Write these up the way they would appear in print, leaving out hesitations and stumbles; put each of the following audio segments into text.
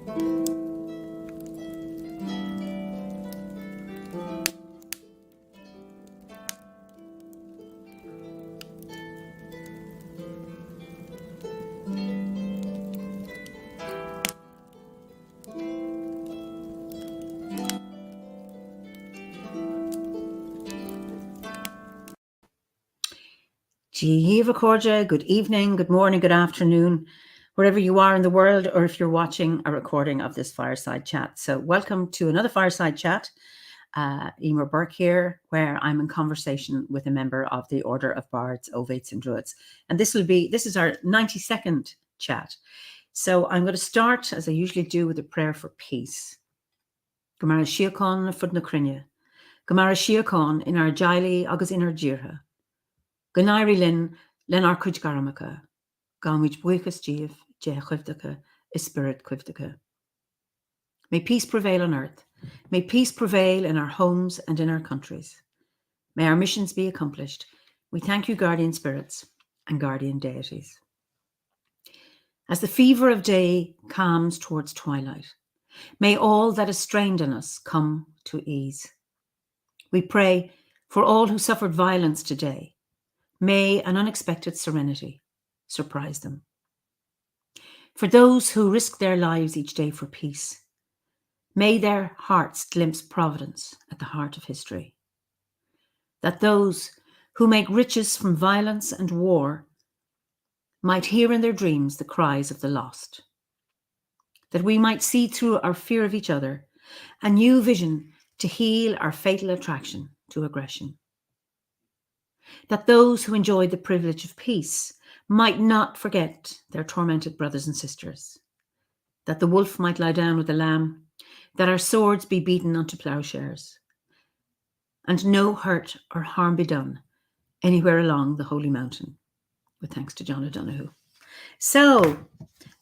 Jeeva Korja, good evening, good morning, good afternoon, wherever you are in the world, or if you're watching a recording of this Fireside Chat. So welcome to another Fireside Chat. Eimear Burke here, where I'm in conversation with a member of the Order of Bards, Ovates and Druids. And this is our 90-second chat. So I'm going to start, as I usually do, with a prayer for peace. Gamara Shiakon Fudna Krinya. Gamara Shiakon in our Jaili agus in our Jirha. Ganairi Lin ar Cuj Garamaka, Gamwich Buikas Jeev, Je Chivdaka, Spirit Quivdaka. May peace prevail on earth. May peace prevail in our homes and in our countries. May our missions be accomplished. We thank you, guardian spirits and guardian deities. As the fever of day calms towards twilight, may all that is strained in us come to ease. We pray for all who suffered violence today. May an unexpected serenity surprise them. For those who risk their lives each day for peace, may their hearts glimpse providence at the heart of history. That those who make riches from violence and war might hear in their dreams the cries of the lost. That we might see through our fear of each other a new vision to heal our fatal attraction to aggression. That those who enjoyed the privilege of peace might not forget their tormented brothers and sisters. That the wolf might lie down with the lamb, that our swords be beaten unto plowshares, and no hurt or harm be done anywhere along the holy mountain, with thanks to John O'Donoghue. So,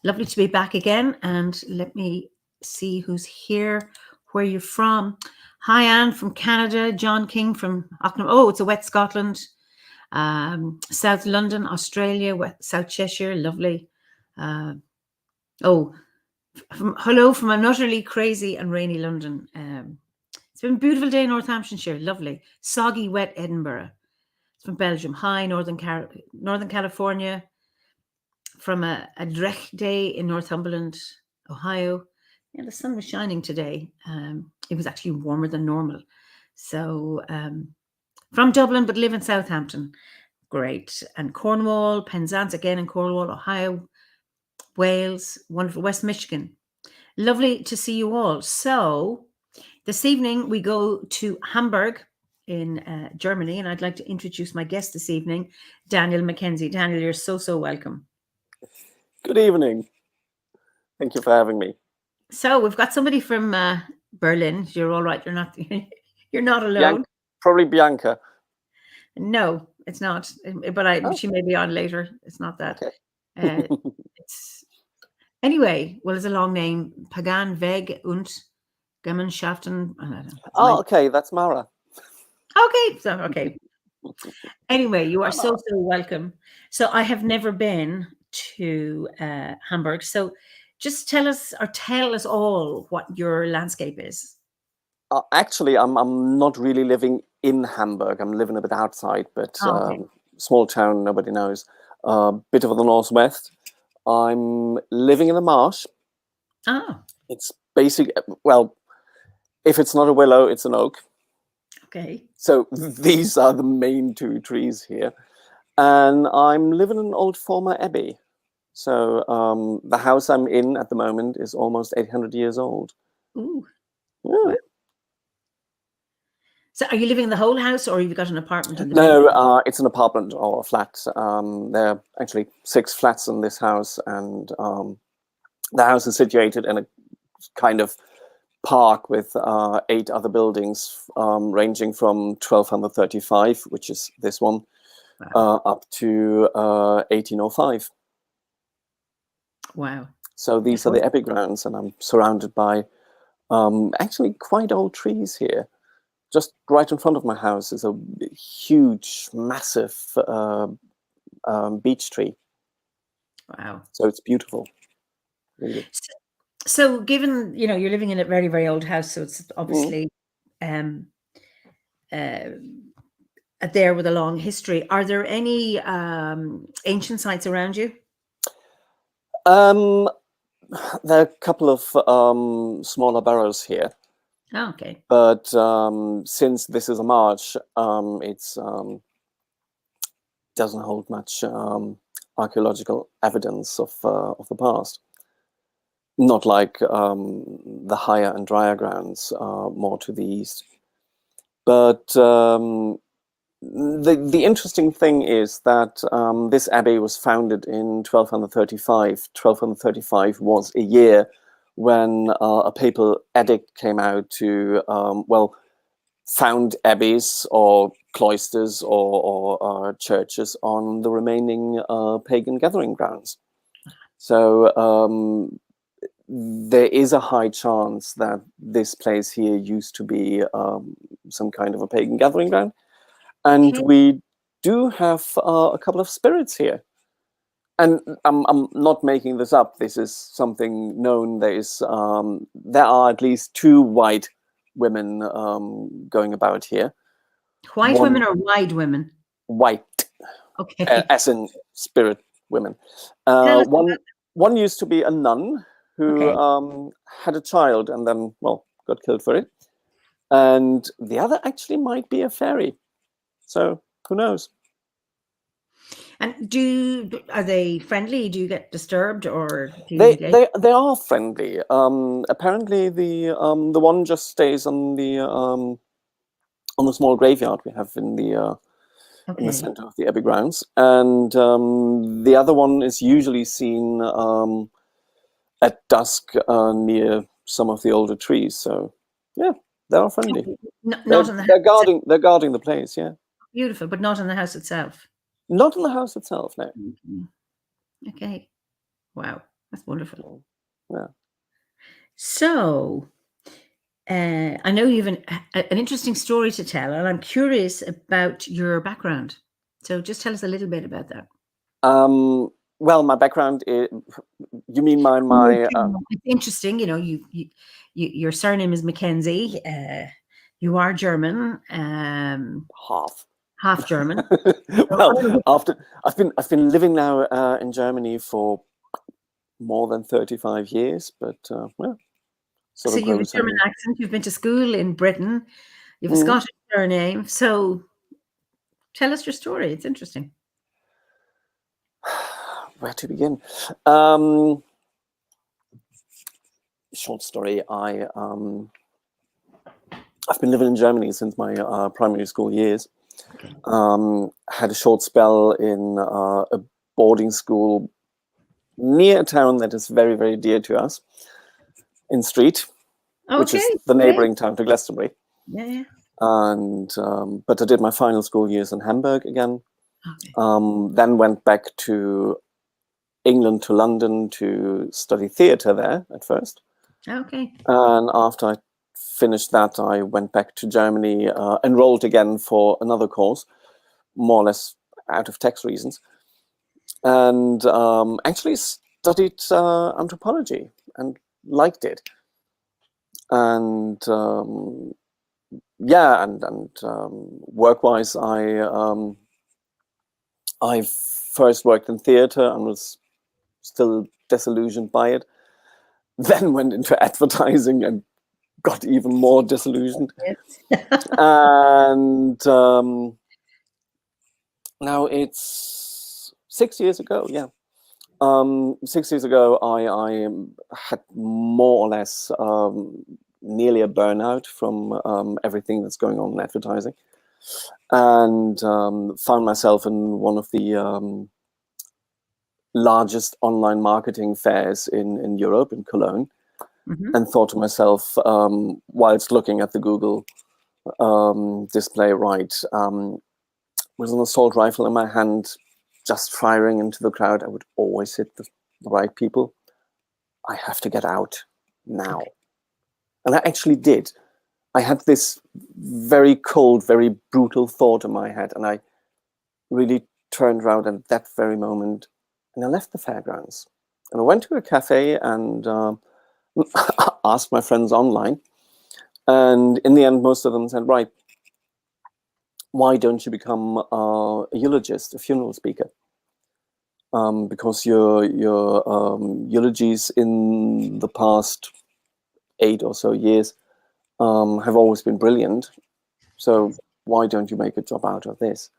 lovely to be back again, and let me see who's here, where you're from. Hi, Anne from Canada, John King from Ocknam. Oh, it's a wet Scotland. South London, Australia, South Cheshire, lovely. Hello from an utterly crazy and rainy London. It's been a beautiful day in Northamptonshire, lovely. Soggy, wet Edinburgh. It's from Belgium. Hi, Northern California. From a Drech day in Northumberland, Ohio. Yeah, the sun was shining today. It was actually warmer than normal. So, from Dublin, but live in Southampton. Great. And Cornwall, Penzance, again in Cornwall, Ohio, Wales, wonderful, West Michigan. Lovely to see you all. So this evening we go to Hamburg in Germany, and I'd like to introduce my guest this evening, Daniel McKenzie. Daniel, you're so welcome. Good evening. Thank you for having me. So we've got somebody from Berlin. You're all right. You're not alone. Probably Bianca. No, it's not. But she may be on later. It's not that. Okay. It's anyway. Well, it's a long name. Pagan Weg und Gemeinschaften. Oh, okay. That's Mara. Okay. Anyway, you are so welcome. So I have never been to Hamburg. So just tell us all what your landscape is. Actually, I'm not really living in Hamburg. I'm living a bit outside, but small town, nobody knows. Bit of the northwest. I'm living in a marsh. It's basic. Well, if it's not a willow, it's an oak. Okay. So these are the main two trees here, and I'm living in an old former abbey. So the house I'm in at the moment is almost 800 years old. Ooh. Yeah. Wow. So are you living in the whole house, or have you got an apartment in the No, it's an apartment or a flat. There are actually 6 flats in this house, and the house is situated in a kind of park with 8 other buildings, ranging from 1235, which is this one, up to 1805. Wow. So these are the abbey grounds, and I'm surrounded by actually quite old trees here. Just right in front of my house is a huge, massive beech tree. Wow. So it's beautiful. Really. So given, you're living in a very, very old house, so it's Mm. obviously um, uh, there with a long history. Are there any ancient sites around you? Um, there are a couple of smaller boroughs here, Oh, okay. but since this is a march, it's doesn't hold much archaeological evidence of the past. Not like the higher and drier grounds, more to the east. But the interesting thing is that this abbey was founded in 1235. 1235 was a year when a papal edict came out to, well, found abbeys or cloisters or churches on the remaining pagan gathering grounds. So there is a high chance that this place here used to be some kind of a pagan gathering ground. And Okay. we do have a couple of spirits here. And I'm not making this up. This is something known. There are at least 2 white women going about here. White women One or wide women? white, Okay. as in spirit women. Tell us about. One used to be a nun who Okay. had a child and then, well, got killed for it. And the other actually might be a fairy. So who knows? And are they friendly? Do you get disturbed or do you engage? They are friendly. Apparently, the one just stays on the small graveyard we have in the Okay. center of the abbey grounds, and the other one is usually seen at dusk near some of the older trees. So yeah, they are friendly. Not in the house itself. They're guarding the place. Yeah, Beautiful, but not in the house itself. not in the house itself. No. Mhm. Okay. Wow. That's wonderful. Yeah. So, I know you have an interesting story to tell, and I'm curious about your background. So just tell us a little bit about that. Well, my background is. You mean Oh, my it's interesting. Your surname is McKenzie. You are German, half? half German. So, Well, after I've been living now in Germany for more than 35 years, but well, sort so of you have a grows German on accent. You've been to school in Britain. You have a you. Scottish surname. So tell us your story. It's interesting. Where to begin? Um, Short story. I've been living in Germany since my primary school years. Okay. Had a short spell in a boarding school near a town that is very, very dear to us, in Street, which is Okay. the Great. neighboring town to Glastonbury. Yeah. Yeah. And but I did my final school years in Hamburg again. Okay. Then went back to England, to London, to study theatre there at first. Okay. And after I finished that, I went back to Germany, enrolled again for another course, more or less out of tax reasons, and actually studied anthropology and liked it. And yeah, and work-wise, I first worked in theatre and was still disillusioned by it. Then went into advertising and got even more disillusioned. Yes. And now it's 6 years ago. Yeah, 6 years ago, I had more or less nearly a burnout from everything that's going on in advertising, and found myself in one of the largest online marketing fairs in Europe, in Cologne, Mhm. and thought to myself, whilst looking at the Google display, right, with an assault rifle in my hand, just firing into the crowd, I would always hit the right people. I have to get out now. Okay. And I actually did. I had this very cold, very brutal thought in my head, and I really turned around at that very moment, and I left the fairgrounds. And I went to a cafe, and asked my friends online, and in the end, most of them said, "Right, why don't you become a eulogist, a funeral speaker? Because your eulogies in the past 8 or so years have always been brilliant. So why don't you make a job out of this?"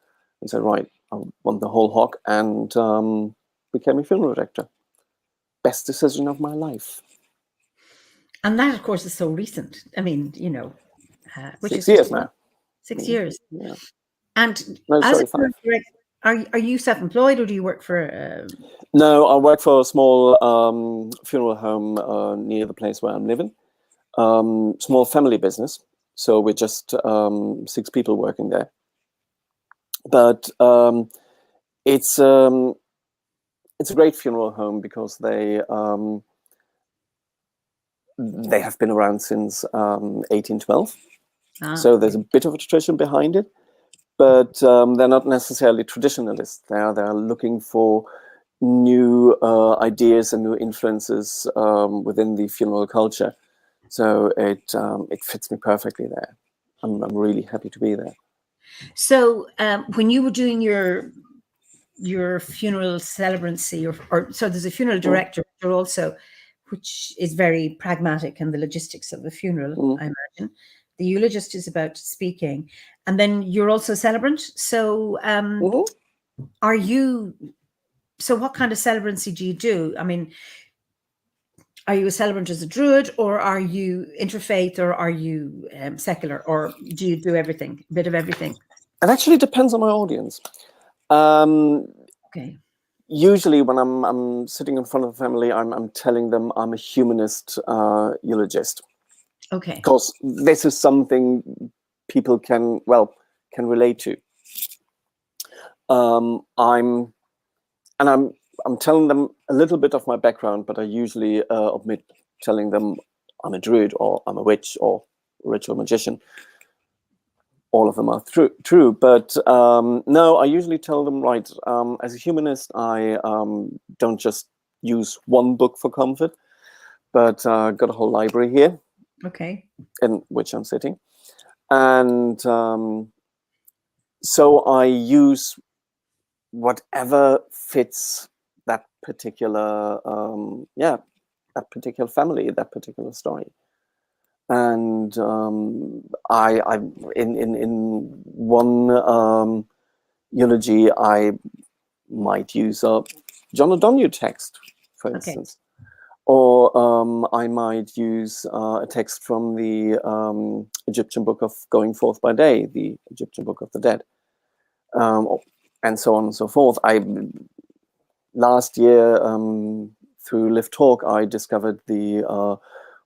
And said, "Right, I want the whole hog," and became a funeral director. Best decision of my life. And that, of course, is so recent. I mean, you know, which 6 is just years now. 6 years. Yeah. And No, as sorry, a 5. director, are you self-employed, or do you work for? No, I work for a small funeral home near the place where I'm living. Small family business. So we're just 6 people working there. But it's a great funeral home because they have been around since 1812. So there's a bit of a tradition behind it, but they're not necessarily traditionalists. They're looking for new ideas and new influences within the funeral culture. So it fits me perfectly there. I'm really happy to be there. So when you were doing your funeral celebrancy, or so there's a funeral director, but you're also, which is very pragmatic in the logistics of the funeral, I imagine. The eulogist is about speaking, and then you're also celebrant. So are you? So what kind of celebrancy do you do? I mean, are you a celebrant as a druid, or are you interfaith, or are you secular, or do you do everything, a bit of everything? It actually depends on my audience. Okay. Usually, when I'm sitting in front of a family, I'm telling them I'm a humanist eulogist. Okay. Because this is something people can relate to. I'm telling them a little bit of my background, but I usually omit telling them I'm a druid, or I'm a witch, or a ritual magician. All of them are true, but no, I usually tell them, right, as a humanist, I don't just use one book for comfort, but got a whole library here, Okay. in which I'm sitting. And so I use whatever fits that particular, that particular family, that particular story. And I in one eulogy, I might use a John O'Donoghue text, for instance, or I might use a text from the Egyptian book of Going Forth by Day, the Egyptian Book of the Dead, and so on and so forth. Last year, through Live Talk, I discovered the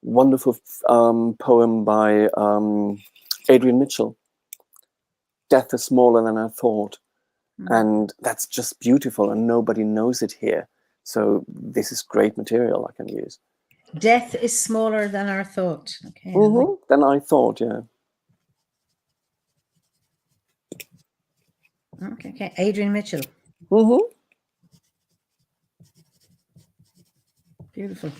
wonderful poem by Adrian Mitchell, "Death is Smaller Than I Thought." And that's just beautiful, and nobody knows it here. So this is great material I can use. Death is smaller than our thought. Okay. Than I thought, yeah. Okay. Adrian Mitchell. Beautiful.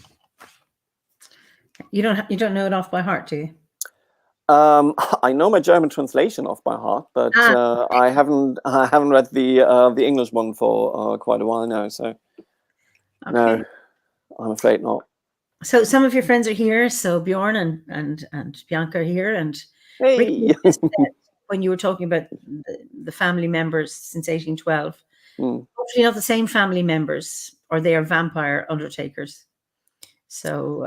You don't know it off by heart, do you? I know my German translation off by heart, but I haven't read the English one for quite a while now. So no, I'm afraid not. So some of your friends are here. So Bjorn and Bianca are here, and hey, when you were talking about the family members since 1812, hopefully not the same family members, or they are vampire undertakers. So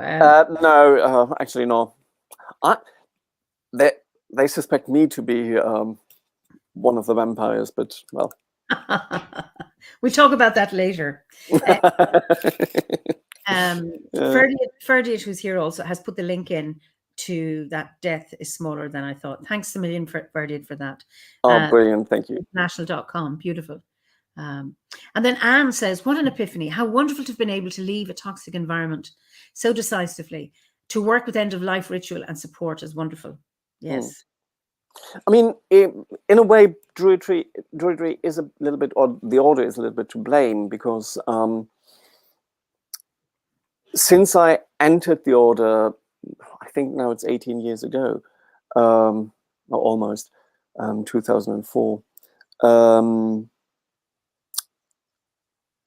no, actually no. They suspect me to be one of the vampires, but well, we'll talk about that later. Ferdiet, who's here, also has put the link in to that "Death is Smaller Than I Thought." Thanks a million, Ferdiet, for that. Oh, brilliant. Thank you. International.com. Beautiful. And then Anne says, "What an epiphany. How wonderful to have been able to leave a toxic environment so decisively. To work with end-of-life ritual and support is wonderful." Yes. I mean, in a way, Druidry is a little bit, or the order is a little bit to blame, because since I entered the order, I think now it's 18 years ago, or almost, 2004.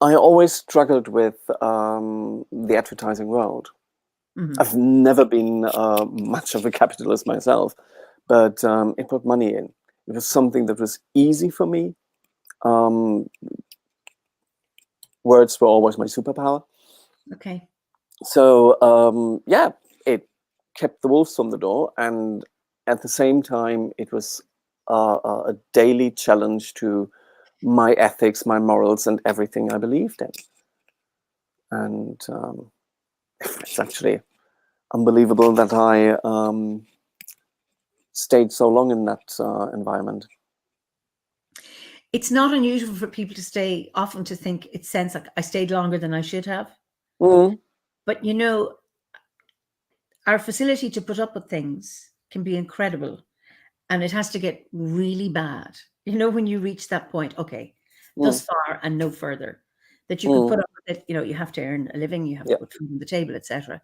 I always struggled with the advertising world. Mhm. I've never been much of a capitalist myself, but it put money in. It was something that was easy for me. Words were always my superpower. Okay. So yeah, it kept the wolves from the door, and at the same time, it was a daily challenge to my ethics, my morals, and everything I believed in. And it's actually unbelievable that I stayed so long in that environment. It's not unusual for people to stay, often to think it sounds like I stayed longer than I should have. Mm. But you know, our facility to put up with things can be incredible, and it has to get really bad. You know, when you reach that point, okay, Mm. thus far and no further, that you can put Mm. up with it. You know, you have to earn a living, you have to Yeah. put food on the table, etc.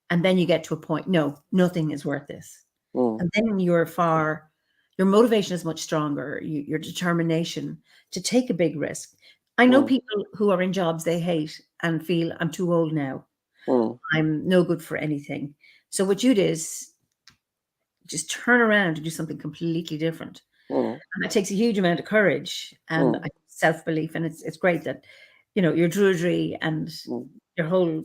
And then you get to a point, no, nothing is worth this. Mm. And then your motivation is much stronger, your determination to take a big risk. I know Mm. people who are in jobs they hate and feel, I'm too old now, Mm. I'm no good for anything. So what you did is just turn around and do something completely different. Mm. And that takes a huge amount of courage and Mm. self-belief. And it's great that, you know, your Druidry and Mm. your whole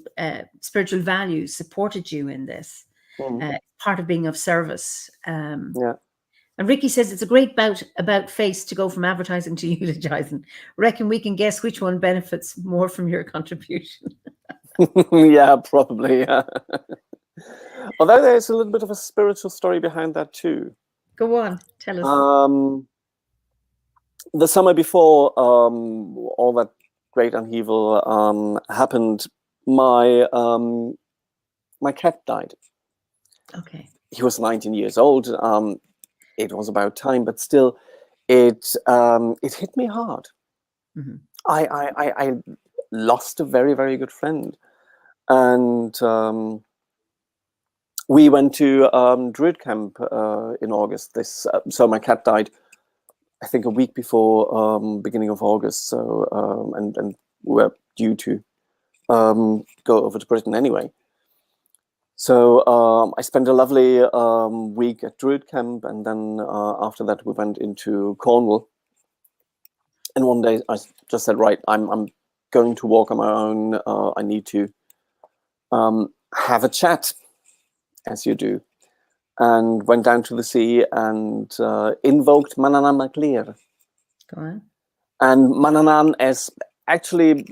spiritual values supported you in this. Mm. Part of being of service. Yeah. And Ricky says it's a great about face to go from advertising to eulogizing. Reckon we can guess which one benefits more from your contribution. Yeah, probably. Yeah. Although there's a little bit of a spiritual story behind that too. Go on, tell us. The summer before all that great upheaval happened, my my cat died. Okay. He was 19 years old. It was about time, but still, it hit me hard. Mm-hmm. I lost a very, very good friend, and we went to Druid camp in August. So my cat died, I think, a week before beginning of August. So and we were due to go over to Britain anyway. So I spent a lovely week at Druid camp, and then after that we went into Cornwall. And one day I just said, right, I'm going to walk on my own. I need to have a chat, as you do, and went down to the sea and invoked Mananan MacLear. Go on. And Mananan is actually,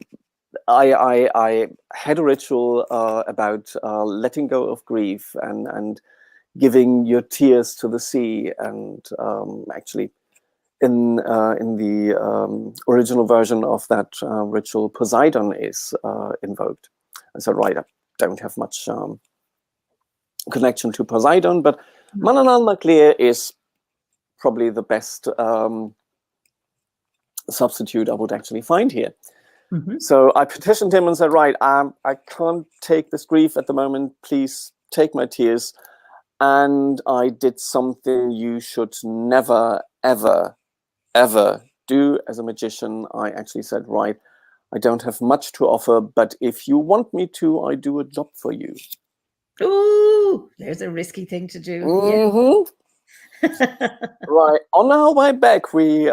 I had a ritual about letting go of grief and giving your tears to the sea. And actually, in the original version of that ritual, Poseidon is invoked. I said, right, I don't have much connection to Poseidon, but Mananan MacLear is probably the best substitute I would actually find here. Mm-hmm. So I petitioned him and said, right, I can't take this grief at the moment. Please take my tears. And I did something you should never, ever, ever do as a magician. I actually said, right, I don't have much to offer, but if you want me to, I do a job for you. Ooh, there's a risky thing to do. Mm-hmm. Yeah. Right. On our way back, we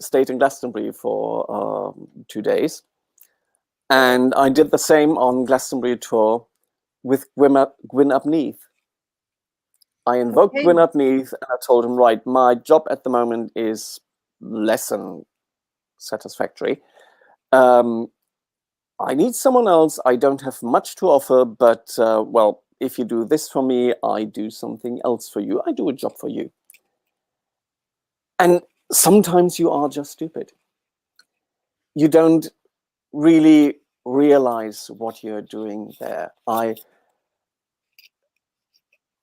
stayed in Glastonbury for 2 days. And I did the same on Glastonbury tour with Gwyn ap Neath. I invoked Okay. Gwyn ap Neath and I told him, right, my job at the moment is less than satisfactory. I need someone else. I don't have much to offer, but well, if you do this for me, I do something else for you. I do a job for you. And sometimes you are just stupid. You don't really realize what you're doing there.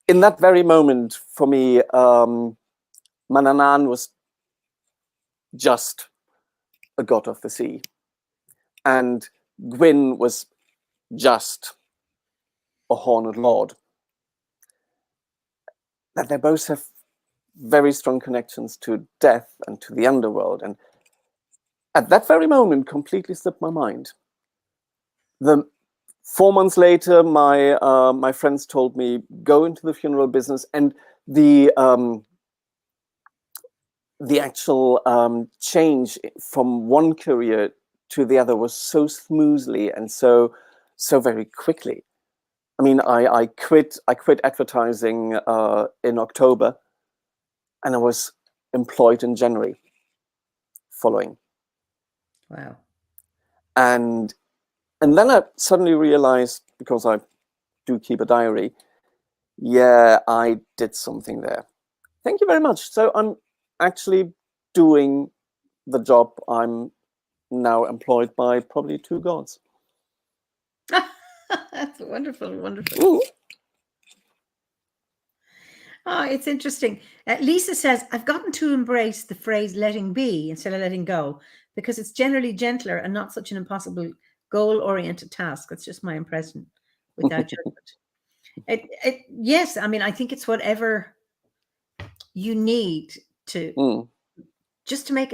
In that very moment, for me, Mananan was just a god of the sea. and Gwyn was just a horned lord. That they both have very strong connections to death and to the underworld. And at that very moment, completely slipped my mind. 4 months later, my friends told me, go into the funeral business, and the actual change from one career to the other was so smoothly and so very quickly. I mean, I quit advertising in October, and I was employed in January following. Wow. And then I suddenly realized, because I do keep a diary, yeah, I did something there. Thank you very much. So I'm actually doing the job I'm now employed by probably 2 gods. That's wonderful, wonderful. Ooh. Oh, it's interesting. Lisa says, I've gotten to embrace the phrase letting be instead of letting go, because it's generally gentler and not such an impossible goal-oriented task. That's just my impression, without judgment. Yes, I mean, I think it's whatever you need to just to make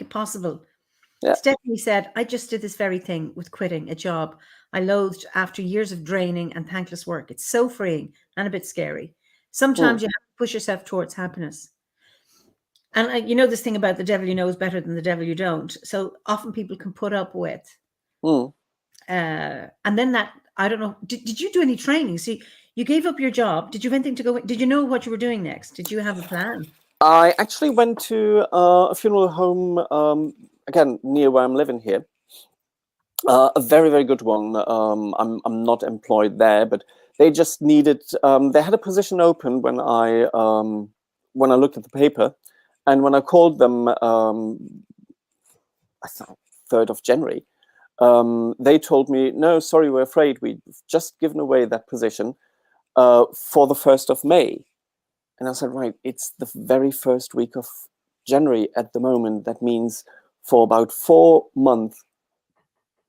it possible. Yeah. Stephanie said, I just did this very thing with quitting a job I loathed after years of draining and thankless work. It's so freeing and a bit scary. Sometimes you have to push yourself towards happiness. And you know this thing about the devil you know is better than the devil you don't. So often people can put up with. And then that, I don't know, did you do any training? See, you gave up your job. Did you have anything to go? Did you know what you were doing next? Did you have a plan? I actually went to a funeral home, again, near where I'm living here. A very, very good one. I'm not employed there, but they just needed, they had a position open when I looked at the paper, and when I called them, I thought 3rd of January, they told me, no, sorry, we're afraid we've just given away that position for the 1st of May. And I said, right, it's the very first week of January at the moment. That means for about 4 months,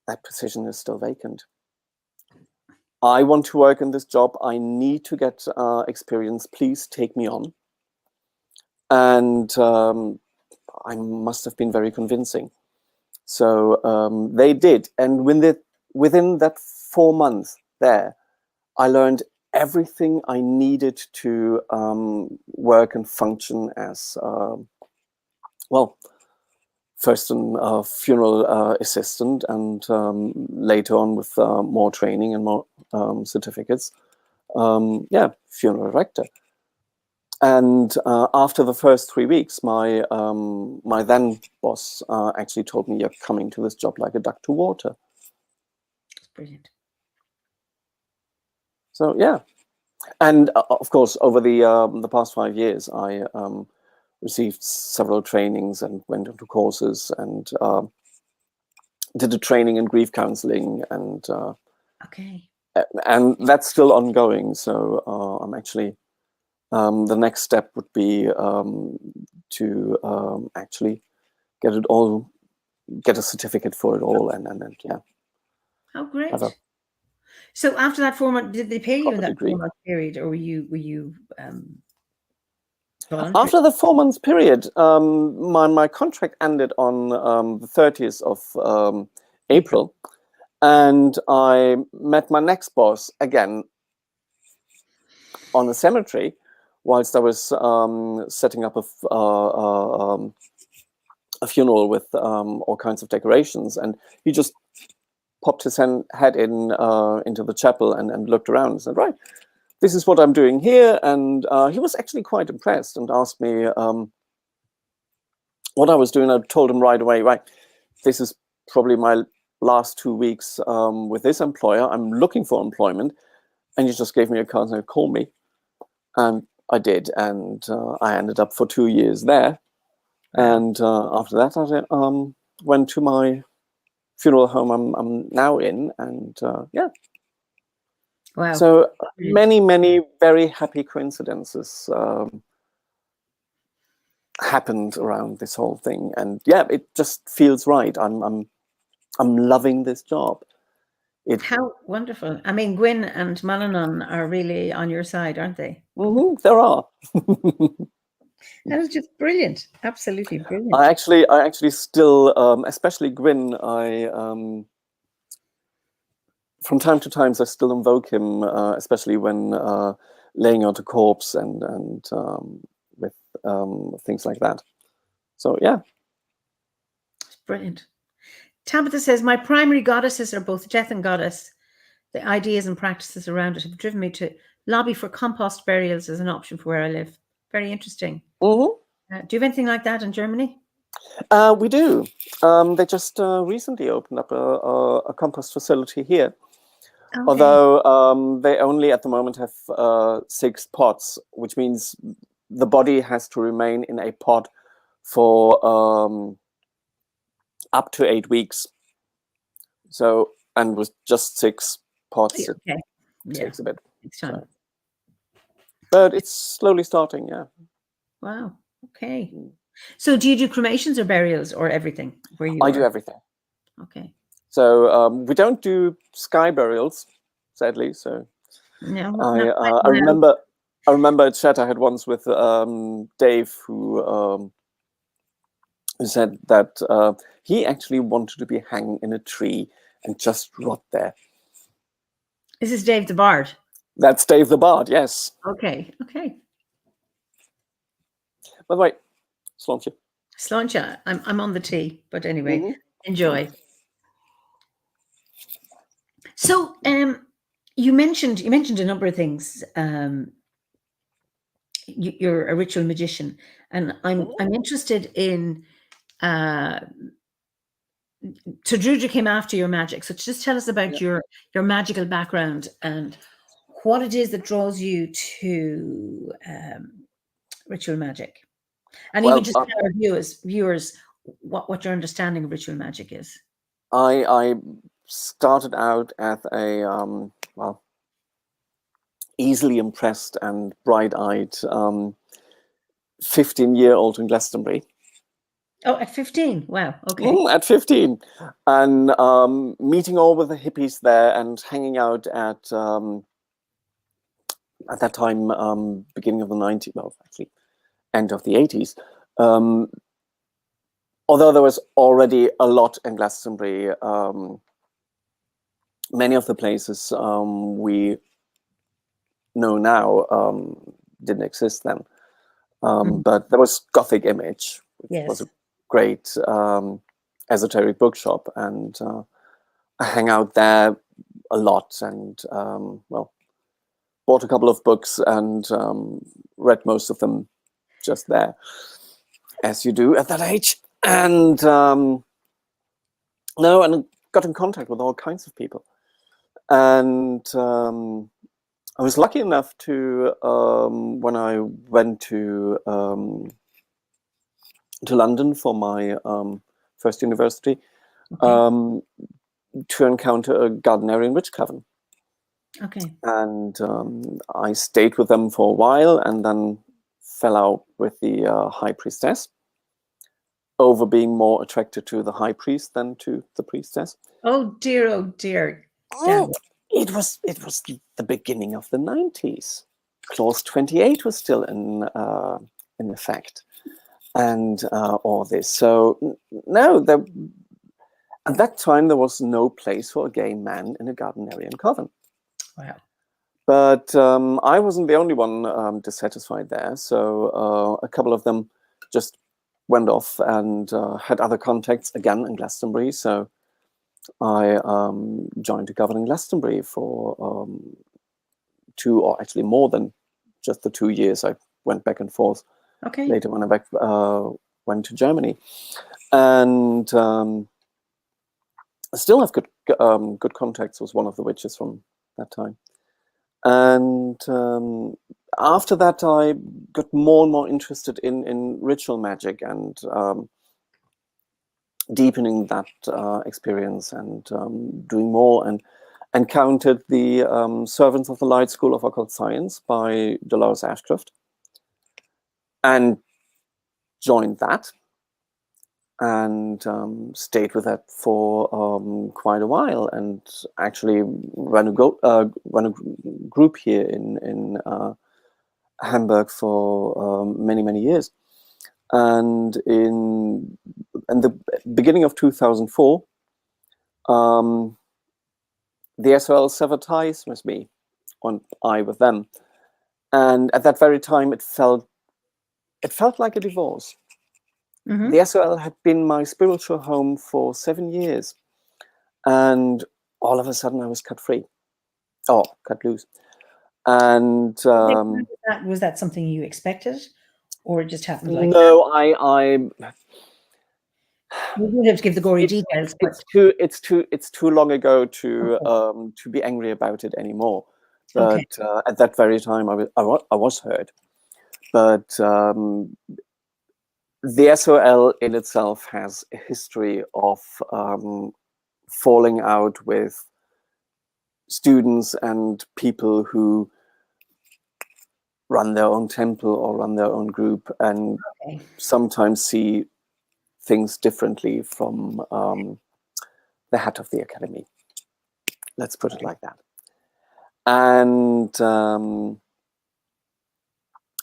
that position is still vacant. I want to work in this job. I need to get experience. Please take me on. And I must have been very convincing. So they did. And within that 4 months there, I learned everything I needed to work and function as, well, first a funeral assistant, and later on with more training and more certificates, funeral director. And after the first 3 weeks, my then boss actually told me, you're coming to this job like a duck to water. That's brilliant. So, yeah. And of course, over the past 5 years, I received several trainings and went into courses and did a training in grief counseling, and and that's still ongoing. So I'm actually the next step would be to actually get a certificate for it all, and yeah. How great! So after that 4 months, did they pay you in that 4 month period, or were you voluntary? After the 4 months period, my contract ended on the 30th of April, and I met my next boss again on the cemetery whilst I was setting up a funeral with all kinds of decorations, and he just popped his head into the chapel and looked around and said, right, this is what I'm doing here. And he was actually quite impressed and asked me what I was doing. I told him right away, right, this is probably my last 2 weeks with this employer. I'm looking for employment. And he just gave me a card and said, call me. And I did. And I ended up for 2 years there. And after that, I went to my funeral home I'm now in, and yeah. Wow. So many very happy coincidences happened around this whole thing, and yeah, it just feels right. I'm I'm loving this job. How wonderful. I mean, Gwyn and Malanon are really on your side, aren't they? There are. That is just brilliant. Absolutely brilliant. I actually still, especially Gwyn, from time to time, I still invoke him, especially when laying out a corpse and with things like that. So yeah. It's brilliant. Tabitha says, my primary goddesses are both death and goddess. The ideas and practices around it have driven me to lobby for compost burials as an option for where I live. Very interesting. Mm-hmm. Do you have anything like that in Germany? We do. They just recently opened up a compost facility here. Okay. Although they only at the moment have 6 pots, which means the body has to remain in a pot for up to 8 weeks. So, and with just 6 pots, it takes a bit. It's time. So. But it's slowly starting, yeah. Wow. Okay. So do you do cremations or burials or everything? I do everything. Okay. So we don't do sky burials, sadly. So no, I remember a chat I had once with Dave, who said that he actually wanted to be hanging in a tree and just rot there. This is Dave the Bard. That's Dave the Bard, yes. Okay, okay. By the way, Sláinte. Sláinte. I'm on the tea, but anyway, enjoy. So, you mentioned a number of things. You're a ritual magician, and I'm interested in. So Druidry came after your magic. So just tell us about your magical background and what it is that draws you to ritual magic, and even just tell our viewers what your understanding of ritual magic is. I started out as a easily impressed and bright-eyed 15-year-old in Glastonbury. Oh, at 15! Wow. Okay. At 15, and meeting all with the hippies there and hanging out at that time, beginning of the 90s, well, actually, end of the 80s. Although there was already a lot in Glastonbury, many of the places we know now didn't exist then. But there was Gothic Image, which was a great esoteric bookshop, and I hang out there a lot, and bought a couple of books and read most of them just there, as you do at that age, and and got in contact with all kinds of people, and I was lucky enough to when I went to London for my first university, to encounter a Gardnerian witch coven. Okay. And I stayed with them for a while, and then fell out with the high priestess, over being more attracted to the high priest than to the priestess. Oh dear! Oh dear! It was the beginning of the 90s. Clause 28 was still in effect. And all this. So no, at that time there was no place for a gay man in a Gardnerian coven. Wow. But I wasn't the only one dissatisfied there. So a couple of them just went off and had other contacts again in Glastonbury. So I joined a coven in Glastonbury for 2, or actually more than just the 2 years. I went back and forth. Okay. Later, when I went to Germany, and I still have good contacts with one of the witches from that time. And after that, I got more and more interested in ritual magic and deepening that experience, and doing more, and encountered the Servants of the Light School of Occult Science by Dolores Ashcroft, and joined that, and stayed with that for quite a while, and actually ran a group here in Hamburg for many years. And in the beginning of 2004, the SOL severed ties with me, and I with them. And at that very time, it felt like a divorce. Mm-hmm. The SOL had been my spiritual home for 7 years, and all of a sudden I was cut loose. And Was that something you expected, or it just happened like no, that? You don't have to give the gory details. It's too long ago to be angry about it anymore. But at that very time, I was hurt. But the SOL in itself has a history of falling out with students and people who run their own temple or run their own group, and sometimes see things differently from the head of the academy. Let's put it like that. And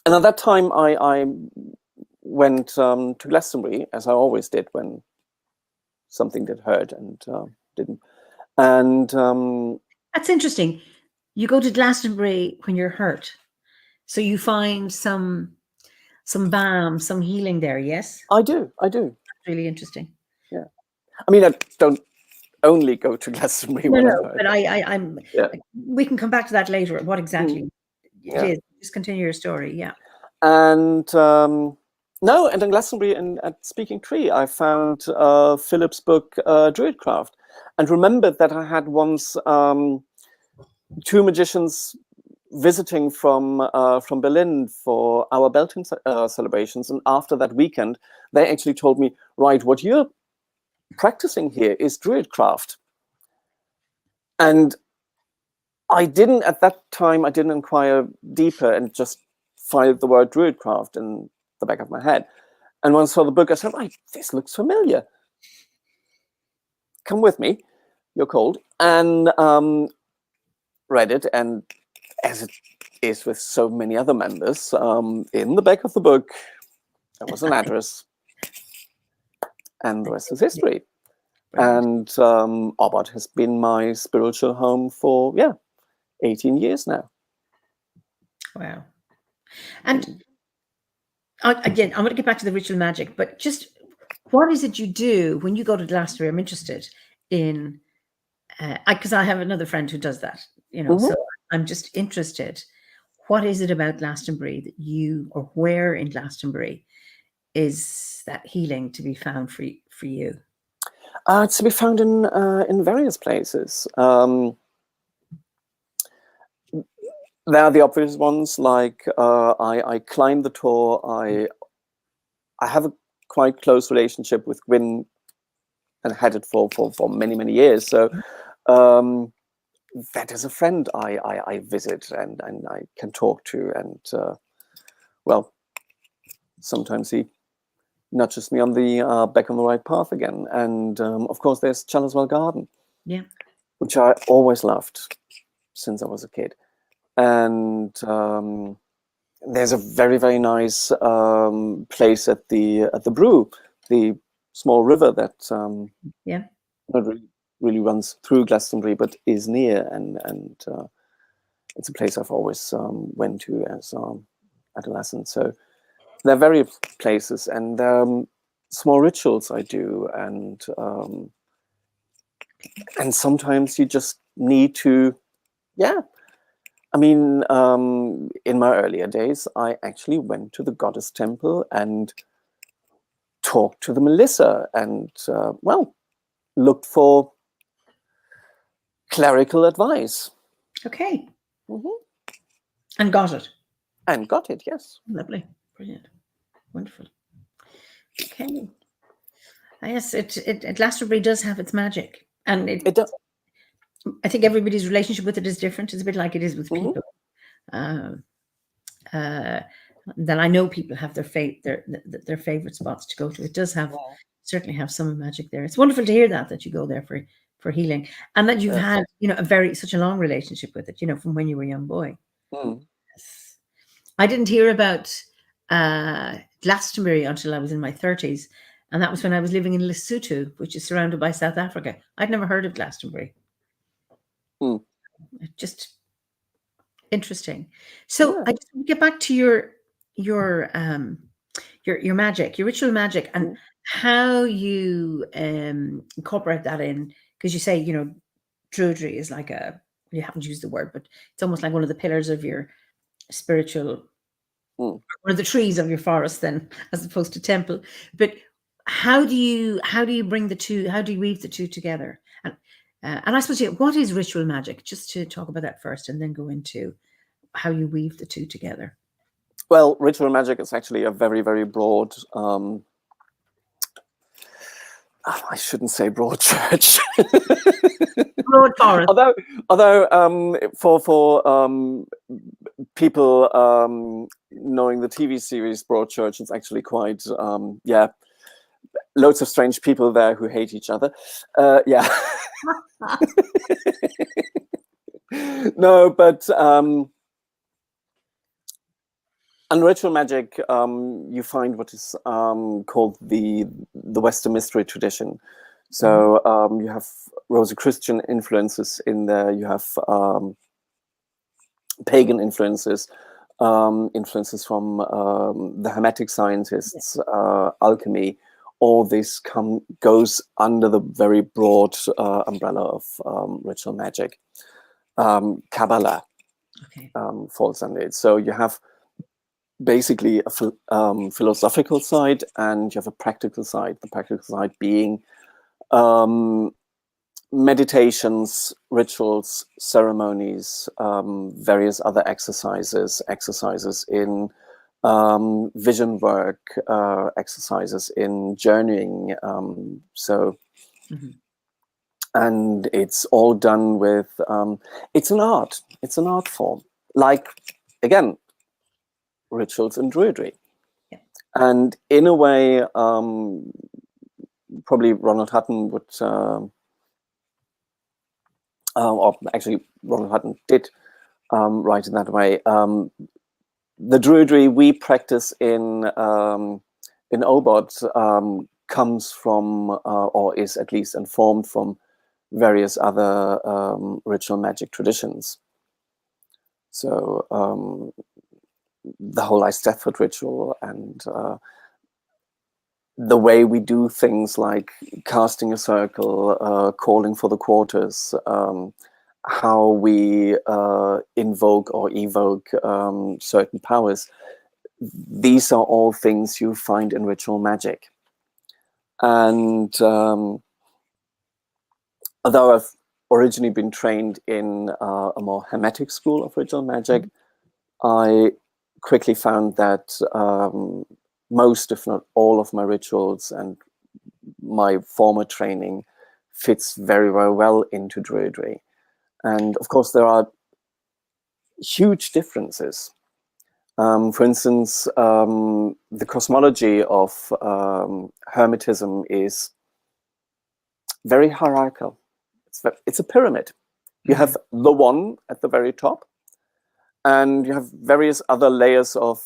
at that time, I went to Glastonbury, as I always did when something did hurt and didn't. And that's interesting. You go to Glastonbury when you're hurt, so you find some balm, some healing there. Yes, I do. That's really interesting. Yeah, I mean, I don't only go to Glastonbury when I'm hurt. But I'm. Yeah. We can come back to that later. What exactly it is? Just continue your story. Yeah. And no, and in Glastonbury and at Speaking Tree, I found Philip's book Druidcraft, and remembered that I had once 2 magicians visiting from Berlin for our Beltane celebrations, and after that weekend, they actually told me, right, what you're practicing here is Druidcraft. And at that time, I didn't inquire deeper and just filed the word Druidcraft in the back of my head. And when I saw the book, I said, right, this looks familiar. Come with me, you're cold. And read it, and as it is with so many other members, in the back of the book, there was an address, and the rest is history. And Obbot has been my spiritual home for 18 years now. Wow. And again, I'm going to get back to the ritual magic, but just what is it you do when you go to Glastonbury? I'm interested in, because I have another friend who does that, so I'm just interested. What is it about Glastonbury that or where in Glastonbury is that healing to be found for you? It's to be found in various places. There are the obvious ones, like I climbed the Tor. I have a quite close relationship with Gwyn, and had it for many years. So that is a friend I visit and I can talk to, and well, sometimes he nudges me on the back on the right path again. And of course, there's Challerswell Garden, which I always loved since I was a kid. And there's a very nice place at the Brew, the small river that not really runs through Glastonbury, but is near, and it's a place I've always went to as adolescent. So there are various places, and small rituals I do, and sometimes you just need to, I mean, in my earlier days, I actually went to the goddess temple and talked to the Melissa, and looked for clerical advice. Okay. And got it. And got it, yes. Lovely. Brilliant. Wonderful. Okay. Yes, Glastonbury does have its magic. And it does. I think everybody's relationship with it is different. It's a bit like it is with people. Then I know people have their favorite spots to go to. It does have certainly have some magic there. It's wonderful to hear that you go there for healing, and that you've had, you know, such a long relationship with it, you know, from when you were a young boy. Yes. I didn't hear about Glastonbury until I was in my 30s, and that was when I was living in Lesotho, which is surrounded by South Africa. I'd never heard of Glastonbury. Just interesting. So I just want to get back to your magic, your ritual magic, and how you incorporate that in, because you say, you know, Druidry is like you haven't used the word, but it's almost like one of the pillars of your spiritual, one of the trees of your forest, then, as opposed to temple. But how do you bring the two? How do you weave the two together? And I suppose, what is ritual magic? Just to talk about that first, and then go into how you weave the two together. Well, ritual magic is actually a very, very broad. I shouldn't say broad church. Broad forest. Although for people knowing the TV series Broadchurch, it's actually quite loads of strange people there who hate each other. No, but in ritual magic, you find what is called the Western mystery tradition. So you have Rosicrucian influences in there. You have pagan influences, influences from the Hermetic scientists, alchemy. All this goes under the very broad umbrella of ritual magic. Kabbalah falls under it. So you have basically a philosophical side, and you have a practical side. The practical side being meditations, rituals, ceremonies, various other exercises in vision work, exercises in journeying. And it's all done with, it's an art form, like, again, rituals and Druidry. And in a way, probably Ronald Hutton would, or actually Ronald Hutton did write in that way. The Druidry we practice in Obod comes from, or is at least informed from, various other ritual magic traditions. So the whole Eisteddfod ritual, and the way we do things like casting a circle, calling for the quarters, how we invoke or evoke certain powers. These are all things you find in ritual magic. And although I've originally been trained in a more Hermetic school of ritual magic, I quickly found that most, if not all, of my rituals and my former training fits very, very well into Druidry. And of course, there are huge differences. For instance, the cosmology of Hermetism is very hierarchical. It's a pyramid. You have the one at the very top, and you have various other layers of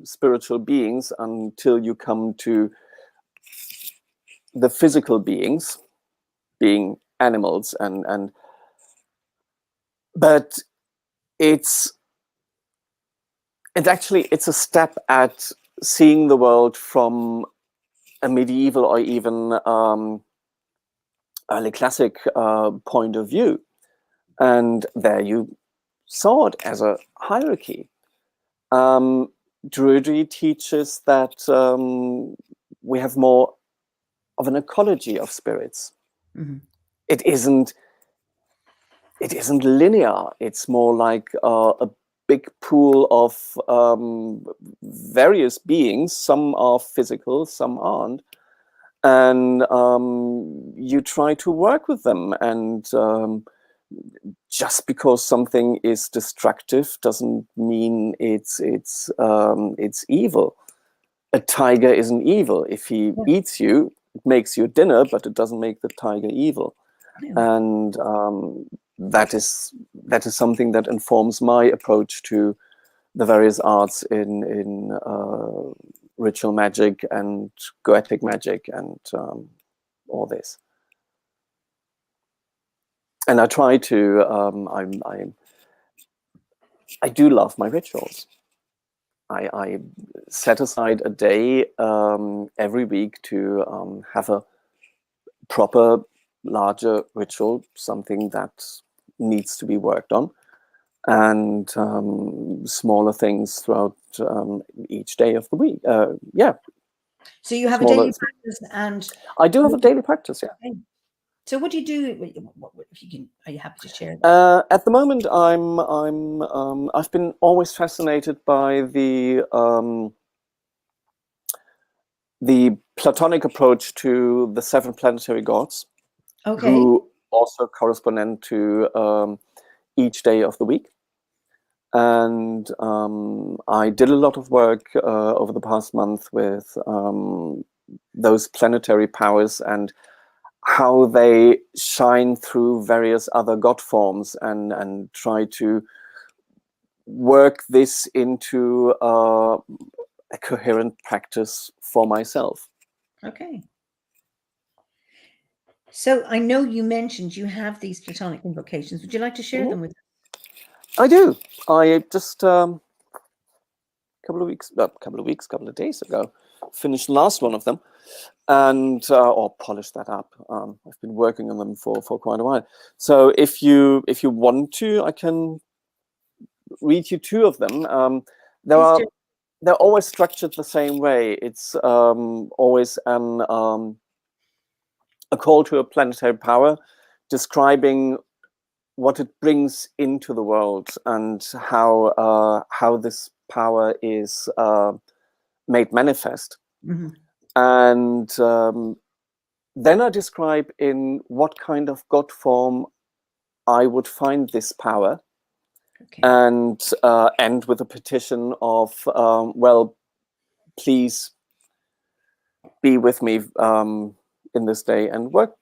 spiritual beings until you come to the physical beings, being animals, but it's a step at seeing the world from a medieval or even early classic point of view. And there you saw it as a hierarchy. Druidry teaches that we have more of an ecology of spirits. It isn't linear. It's more like a big pool of various beings. Some are physical, some aren't. And you try to work with them. And just because something is destructive doesn't mean it's evil. A tiger isn't evil. If he eats you, it makes you dinner, but it doesn't make the tiger evil. Yeah. And that is something that informs my approach to the various arts in ritual magic and goetic magic and all this. And I try to. I do love my rituals. I set aside a day every week to have a proper, larger ritual, something that needs to be worked on, and smaller things throughout each day of the week. Yeah. So you have Smaller, a daily practice, and I do have a daily practice. Yeah. okay. So what do you do? If you can, are you happy to share that? At the moment, I've been always fascinated by the Platonic approach to the 7 planetary gods, Okay. who also correspond to each day of the week. And I did a lot of work over the past month with those planetary powers and how they shine through various other god forms, and try to work this into a coherent practice for myself. Okay. So I know you mentioned you have these Platonic invocations. Would you like to share them with us? I do. I just couple of days ago, finished the last one of them, and or polished that up. I've been working on them for quite a while. So if you want to, I can read you 2 of them. They're always structured the same way. It's always a call to a planetary power, describing what it brings into the world and how this power is made manifest. Mm-hmm. And then I describe in what kind of god form I would find this power. Okay. And end with a petition of, well, please be with me in this day and work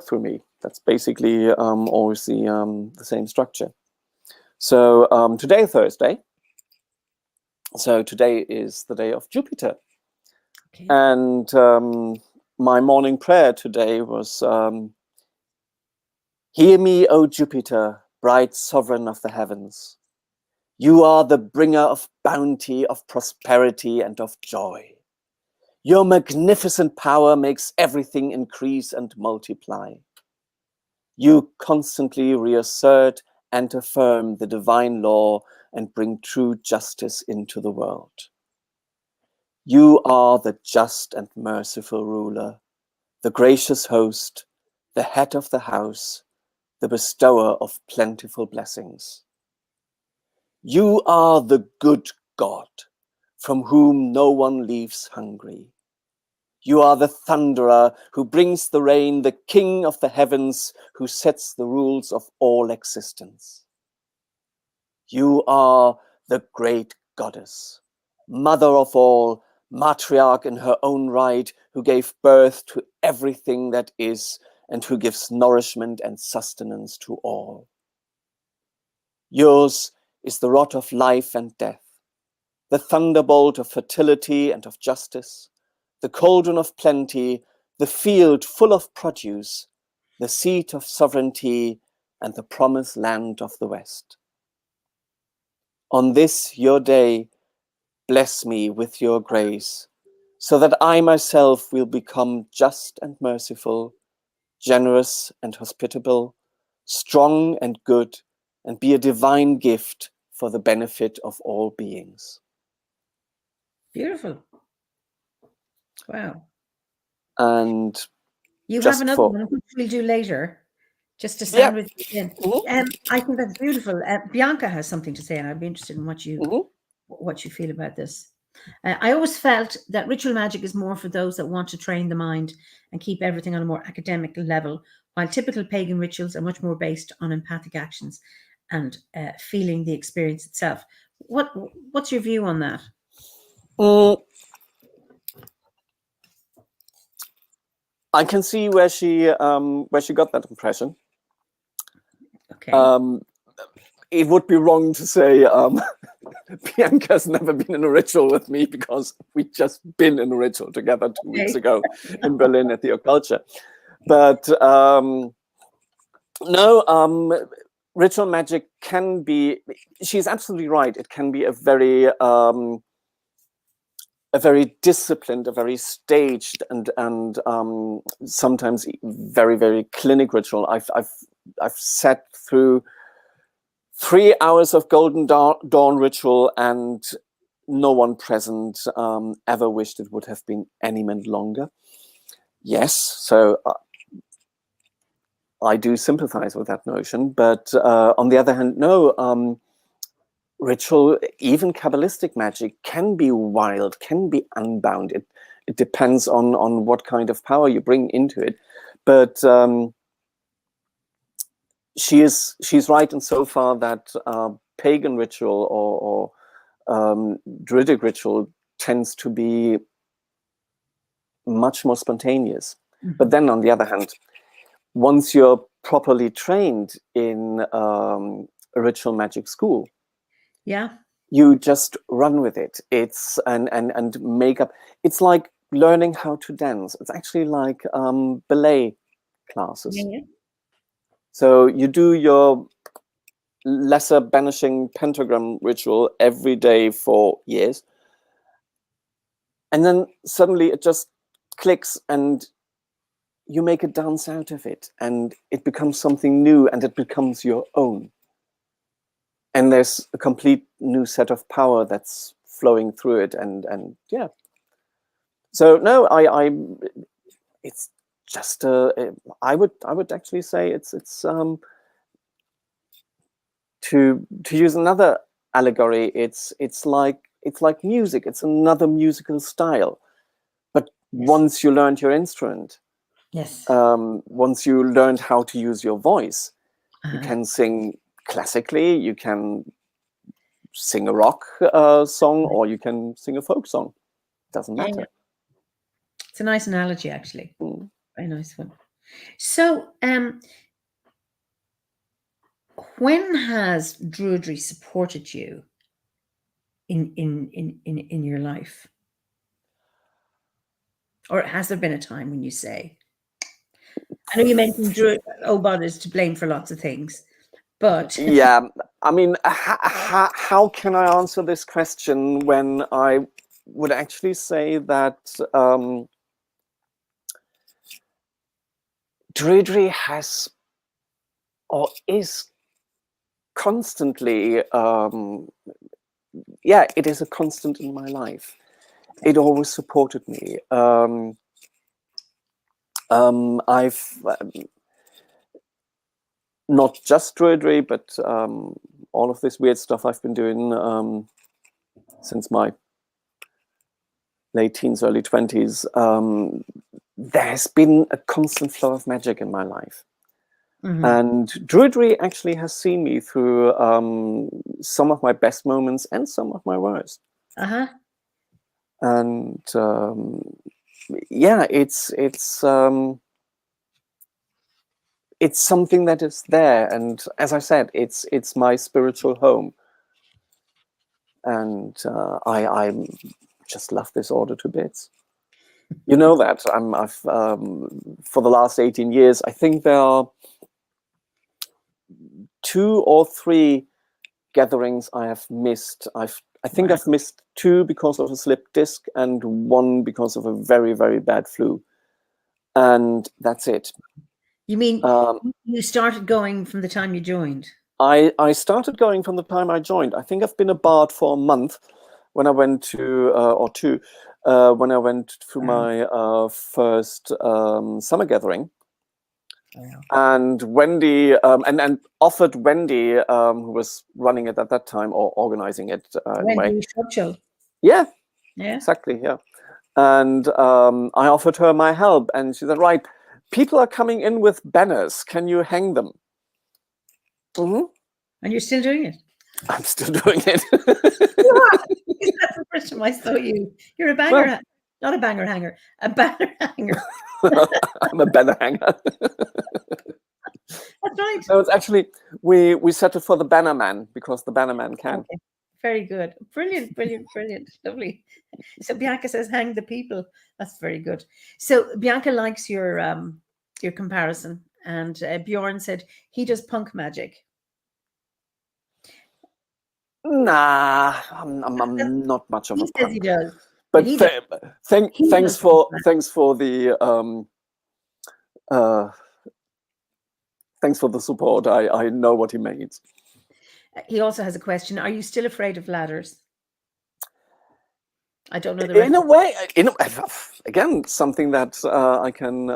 through me. That's basically always the same structure. So today, Thursday. So today is the day of Jupiter. Okay. And my morning prayer today was, hear me, O Jupiter, bright sovereign of the heavens. You are the bringer of bounty, of prosperity, and of joy. Your magnificent power makes everything increase and multiply. You constantly reassert and affirm the divine law and bring true justice into the world. You are the just and merciful ruler, the gracious host, the head of the house, the bestower of plentiful blessings. You are the good God, from whom no one leaves hungry. You are the thunderer who brings the rain, the king of the heavens who sets the rules of all existence. You are the great goddess, mother of all, matriarch in her own right, who gave birth to everything that is and who gives nourishment and sustenance to all. Yours is the rod of life and death, the thunderbolt of fertility and of justice, the cauldron of plenty, the field full of produce, the seat of sovereignty, and the promised land of the West. On this your day, bless me with your grace, so that I myself will become just and merciful, generous and hospitable, strong and good, and be a divine gift for the benefit of all beings. Beautiful. Wow. And you have another one, which we'll do later, just to sandwich it in. I think that's beautiful. Bianca has something to say, and I'd be interested in what you feel about this. I always felt that ritual magic is more for those that want to train the mind and keep everything on a more academic level, while typical pagan rituals are much more based on empathic actions and feeling the experience itself. What's your view on that? I can see where she got that impression. Okay. It would be wrong to say Bianca's never been in a ritual with me, because we've just been in a ritual together 2 weeks ago in Berlin at the Occulture. But no, ritual magic can be, she's absolutely right, it can be a very disciplined, a very staged, and sometimes very, very clinic ritual. I've sat through 3 hours of Golden Dawn ritual, and no one present ever wished it would have been any minute longer. Yes, so I do sympathize with that notion, but on the other hand, no, ritual, even Kabbalistic magic, can be wild, can be unbound. It depends on what kind of power you bring into it. But she's right in so far that pagan ritual or Druidic ritual tends to be much more spontaneous. But then on the other hand, once you're properly trained in a ritual magic school, you just run with it. It's and make up. It's like learning how to dance. It's actually like ballet classes. So you do your lesser banishing pentagram ritual every day for years, and then suddenly it just clicks and you make a dance out of it, and it becomes something new, and it becomes your own. And there's a complete new set of power that's flowing through it, and yeah. So no, it's just I would actually say it's to use another allegory, it's like music. It's another musical style. But once you learned your instrument, once you learned how to use your voice, you can sing classically, you can sing a rock song, or you can sing a folk song. Doesn't matter. It's a nice analogy, actually. Very nice one. So when has Druidry supported you in your life? Or has there been a time when you say, I know you mentioned Obod is to blame for lots of things, but yeah, I mean, how can I answer this question when I would actually say that Druidry has or is constantly, yeah, it is a constant in my life. It always supported me. I've not just Druidry, but all of this weird stuff I've been doing since my late teens, early 20s. There's been a constant flow of magic in my life. And Druidry actually has seen me through some of my best moments and some of my worst. And yeah, it's something that is there, and as I said, it's my spiritual home, and I just love this order to bits. You know that I've for the last 18 years, I think there are 2 or 3 gatherings I have missed. I think I've missed 2 because of a slipped disc and 1 because of a very, very bad flu, and that's it. You mean you started going from the time you joined? I started going from the time I joined. I think I've been a bard for a month when I went to or 2 when I went to my first summer gathering. And Wendy and offered Wendy, who was running it at that time or organizing it anyway. Yeah, exactly. Yeah, and I offered her my help, and she said, "Right, people are coming in with banners. Can you hang them?" And you're still doing it? I'm still doing it. That's the first time I saw you. You're a banger. Not a banger hanger, a banner hanger. I'm a banner hanger. That's right. No, it's actually, we settled for the banner man because the banner man can. Okay. Very good. Brilliant, brilliant, brilliant. Lovely. So Bianca says, hang the people. That's very good. So Bianca likes your comparison. And Bjorn said he does punk magic. Nah, I'm not much of a He says he punk. does. But he does. thanks for the thanks for the support. I know what he means. He also has a question. Are you still afraid of ladders? I don't know the rest. In a way, again, something that I can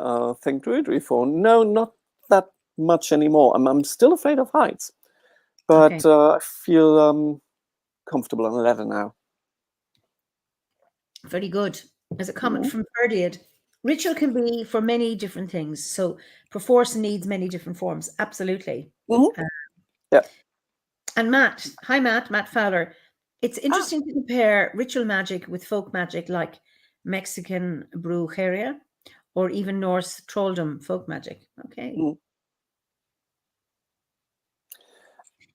thank Druidry for. No, not that much anymore. I'm still afraid of heights, but Okay. I feel comfortable on a ladder now. Very good. There's a comment from Ferdiad. Ritual can be for many different things. So perforce needs many different forms. Absolutely. Yeah. And Matt, hi Matt Fowler. It's interesting to compare ritual magic with folk magic like Mexican brujeria or even Norse trolldom folk magic. Okay.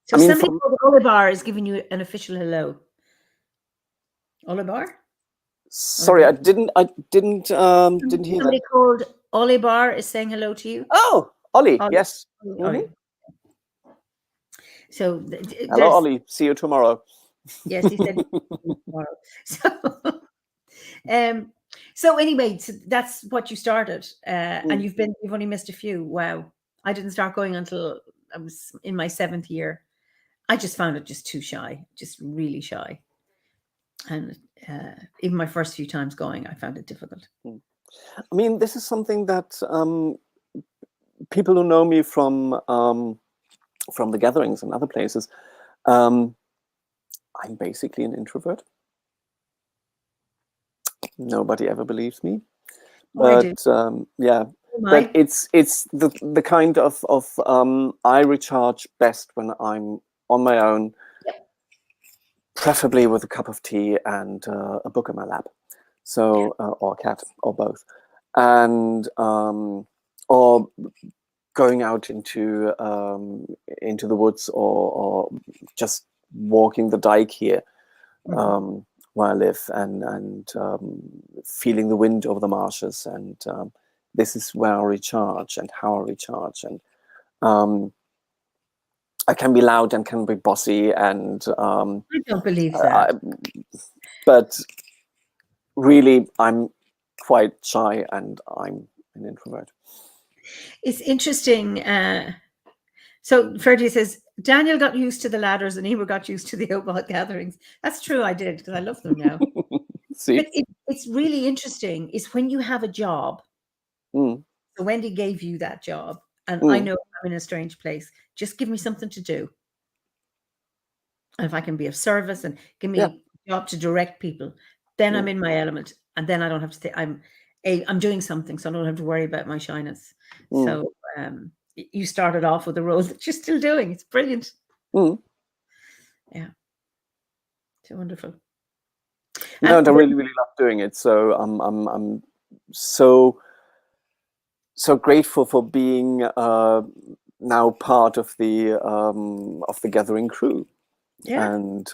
So somebody called Olibar is giving you an official hello. Olibar? Sorry, I didn't hear Somebody called Olibar is saying hello to you. Oh, Ollie, yes. Ollie. So hello, Ollie. See you tomorrow. Yes, he said tomorrow. So anyway, so that's what you started, and you've only missed a few. Wow, I didn't start going until I was in my 7th year. I just found it just too shy, just really shy, and even my first few times going, I found it difficult. I mean, this is something that people who know me from the gatherings and other places, I'm basically an introvert. Nobody ever believes me, but yeah. But it's the kind of I recharge best when I'm on my own, preferably with a cup of tea and a book in my lap, so or a cat or both, and or going out into the woods or just walking the dike here where I live and feeling the wind over the marshes, and this is where I recharge and how I recharge. And I can be loud and can be bossy, and I don't believe that. But really, I'm quite shy and I'm an introvert. It's interesting. So Ferdy says, Daniel got used to the ladders and Eimear got used to the Obot gatherings. That's true, I did, because I love them now. See? But it's really interesting is when you have a job. So Wendy gave you that job, and I know I'm in a strange place. Just give me something to do. And if I can be of service and give me a job to direct people, then I'm in my element. And then I don't have to think I'm doing something, so I don't have to worry about my shyness. So you started off with a role that you're still doing. It's brilliant. Yeah. It's wonderful. No, and I really, really love doing it. So I'm so grateful for being now part of the gathering crew. Yeah. And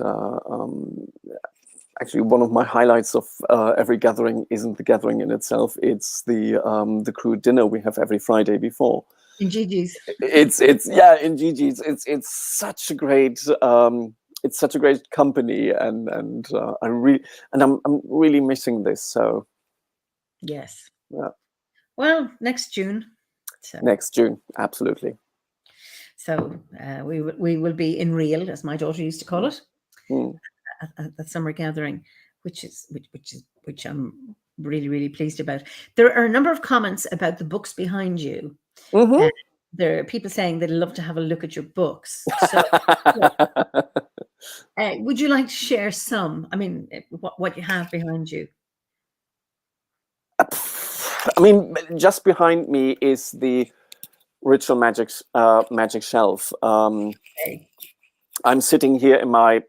actually, one of my highlights of every gathering isn't the gathering in itself; it's the crew dinner we have every Friday before. In Gigi's. It's in Gigi's. It's such a great company, and I'm really missing this. So yes, yeah. Well, next June. So. Next June, absolutely. So we will be in real, as my daughter used to call it, at the summer gathering, which I'm really, really pleased about. There are a number of comments about the books behind you. There are people saying they'd love to have a look at your books. So, would you like to share some? I mean, what you have behind you? I mean, just behind me is the Ritual magic shelf. I'm sitting here in my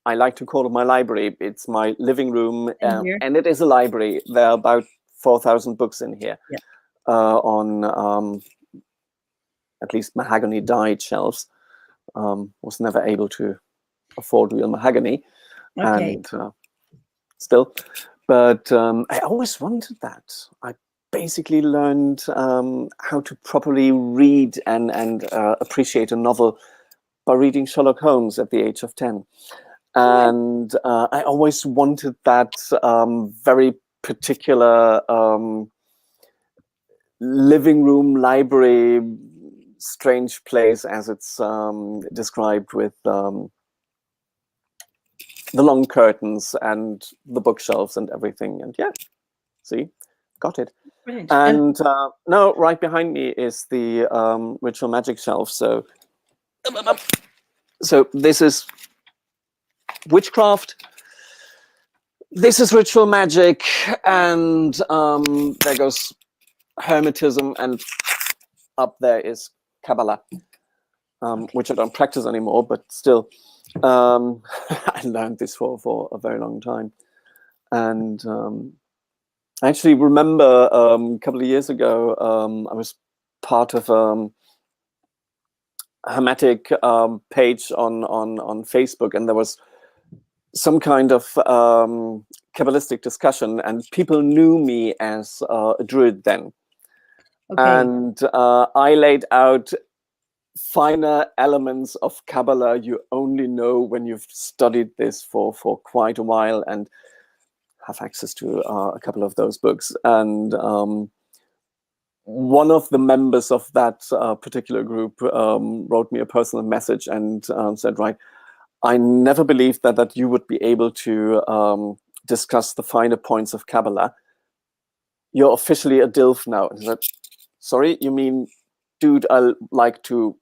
I like to call it my library. It's my living room, Here. and it is a library. There are about 4,000 books in here, Yeah. on at least mahogany dyed shelves. Was never able to afford real mahogany, Okay. and still, but I always wanted that. I basically learned how to properly read and appreciate a novel by reading Sherlock Holmes at the age of 10. And I always wanted that very particular living room, library, strange place, as it's described, with the long curtains and the bookshelves and everything. And yeah, see, got it. Brilliant. And no, right behind me is the ritual magic shelf. So this is witchcraft. This is ritual magic, and there goes hermetism, and up there is Kabbalah, which I don't practice anymore, but still, I learned this for a very long time. And I actually remember a couple of years ago, I was part of a Hermetic page on Facebook, and there was some kind of Kabbalistic discussion, and people knew me as a Druid then. Okay. And I laid out finer elements of Kabbalah you only know when you've studied this for quite a while and have access to a couple of those books. And one of the members of that particular group wrote me a personal message and said, right, I never believed that you would be able to discuss the finer points of Kabbalah. You're officially a DILF now. And I said, sorry, you mean, dude, I like to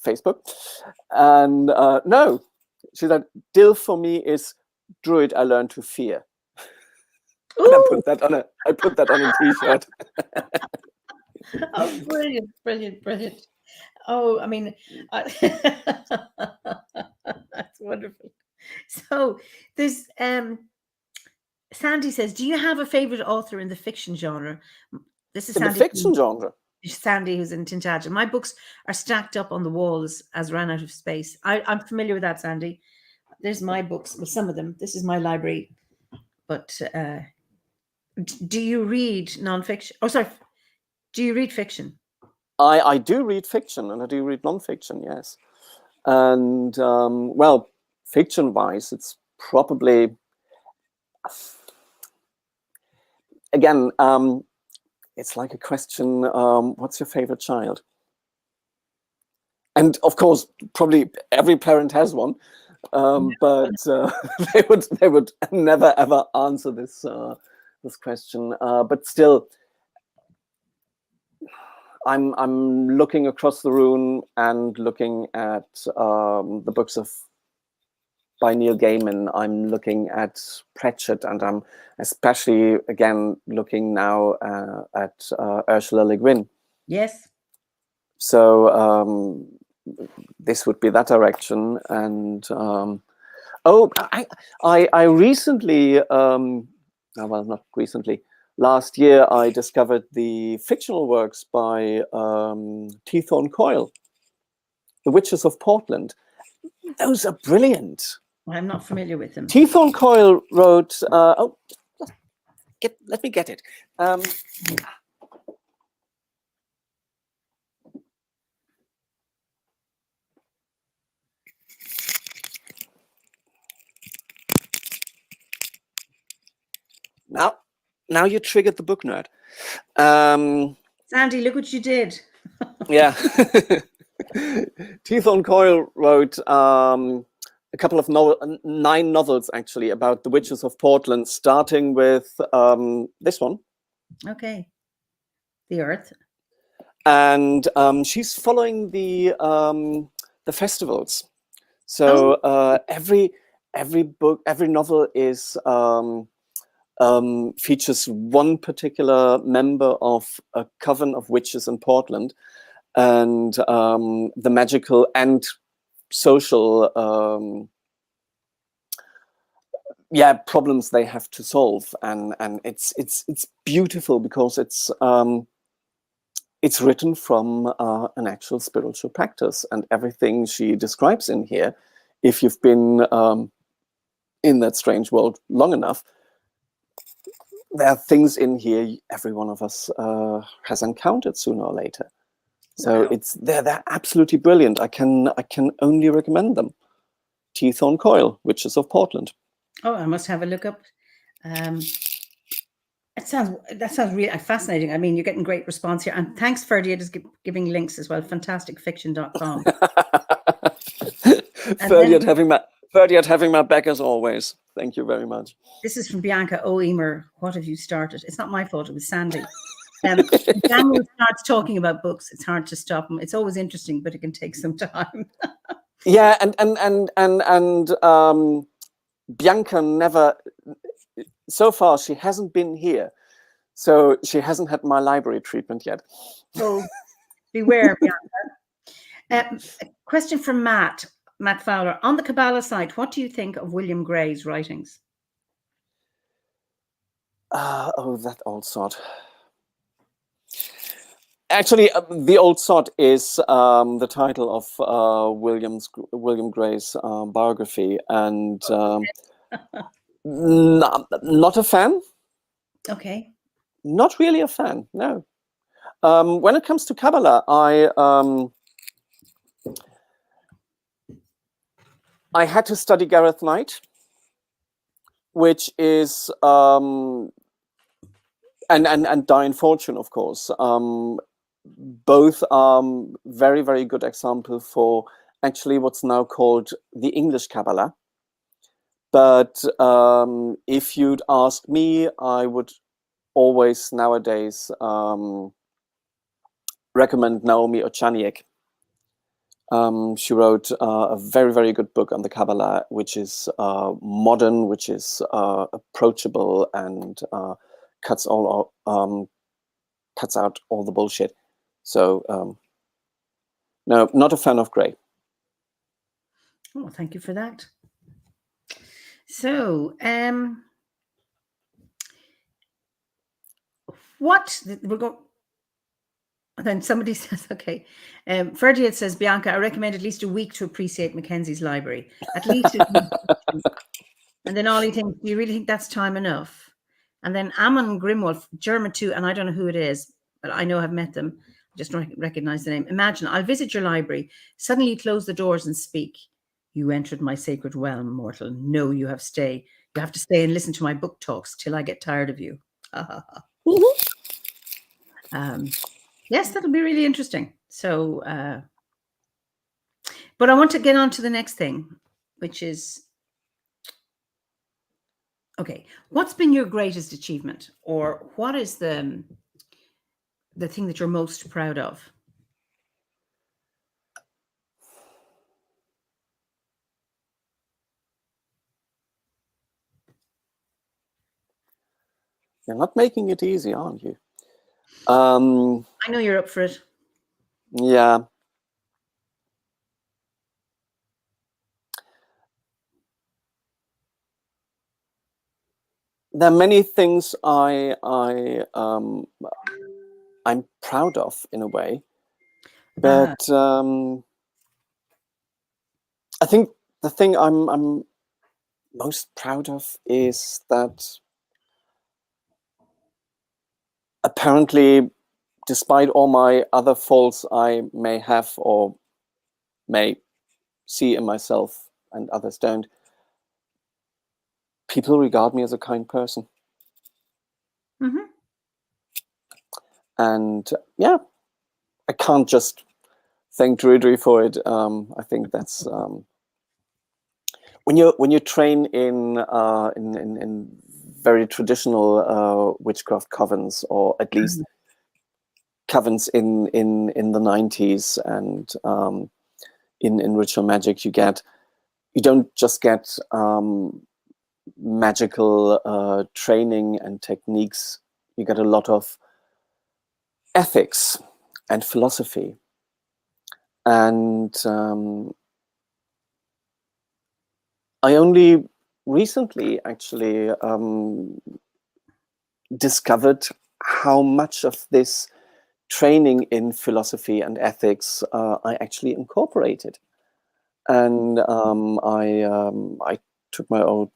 Facebook? And no, she said, DILF for me is Druid I learned to fear. And I put that on a t-shirt. Oh, brilliant, brilliant, brilliant. Oh, I mean, that's wonderful. So there's Sandy says, do you have a favorite author in the fiction genre? This is In the Sandy. fiction genre? Sandy, who's in Tintagel. My books are stacked up on the walls as ran out of space. I'm familiar with that, Sandy. There's my books, well, some of them. This is my library. But do you read nonfiction? Oh, sorry. Do you read fiction? I do read fiction, and I do read nonfiction, yes. And well, fiction-wise, it's probably, again, it's like a question, what's your favorite child? And of course, probably every parent has one, but they would never ever answer this this question. But still, I'm looking across the room and looking at the books by Neil Gaiman. I'm looking at Pratchett, and I'm especially again looking now at Ursula Le Guin. Yes. So this would be that direction. And oh, I recently, well, not recently, last year I discovered the fictional works by T. Thorne Coyle, The Witches of Portland. Those are brilliant. I'm not familiar with them. T. Thorne Coyle wrote, oh, let me get it. Now you triggered the book nerd. Sandy, look what you did. Yeah. T. Thorne Coyle wrote a couple of 9 novels, actually, about the Witches of Portland, starting with this one. Okay. The Earth. And she's following the festivals. So every book, every novel is features one particular member of a coven of witches in Portland, and the magical and social yeah, problems they have to solve, and it's beautiful because it's written from an actual spiritual practice, and everything she describes in here, if you've been in that strange world long enough, there are things in here every one of us has encountered sooner or later. So Wow. they're absolutely brilliant. I can only recommend them. Teethorn Coil, Witches of Portland. Oh, I must have a look up. That sounds really fascinating. I mean, you're getting great response here, and thanks, Ferdy, is giving links as well. Fantasticfiction.com. Ferdy at having my back as always. Thank you very much. This is from Bianca. Oh, Eimear, what have you started? It's not my fault. It was Sandy. Daniel starts talking about books. It's hard to stop him. It's always interesting, but it can take some time. Yeah, and Bianca never. So far, she hasn't been here, so she hasn't had my library treatment yet. So beware, Bianca. A question from Matt Fowler. On the Kabbalah side, what do you think of William Gray's writings? Oh, that old sod. Actually, The Old Sod is the title of William Gray's biography, and not a fan. Okay. Not really a fan, no. When it comes to Kabbalah, I had to study Gareth Knight, which is and Diane Fortune, of course. Both are very, very good example for actually what's now called the English Kabbalah. But if you'd ask me, I would always nowadays recommend Naomi Ochaniek. She wrote a very, very good book on the Kabbalah, which is modern, which is approachable, and cuts out all the bullshit. So no, not a fan of Gray. Oh, thank you for that. So, what we're going. Then somebody says, okay. Ferdiet says, Bianca, I recommend at least a week to appreciate McKenzie's library. At least. And then Ollie thinks, do you really think that's time enough? And then Ammon Grimwolf, German too, and I don't know who it is, but I know I've met them. I just don't recognize the name. Imagine, I'll visit your library. Suddenly you close the doors and speak. You entered my sacred realm, mortal. No, you have to stay and listen to my book talks till I get tired of you. Yes, that'll be really interesting. So, but I want to get on to the next thing, which is, okay, what's been your greatest achievement, or what is the thing that you're most proud of? You're not making it easy, aren't you? I know you're up for it. Yeah. There are many things I'm proud of in a way, but I think the thing I'm most proud of is that apparently, despite all my other faults I may have or may see in myself and others don't, people regard me as a kind person. Mm-hmm. And yeah, I can't just thank Druidry for it. I think that's when you train in very traditional witchcraft covens, or at least covens in the 90s, and in ritual magic, you don't just get magical training and techniques. You get a lot of ethics and philosophy, and I only recently actually discovered how much of this training in philosophy and ethics I actually incorporated. And I took my old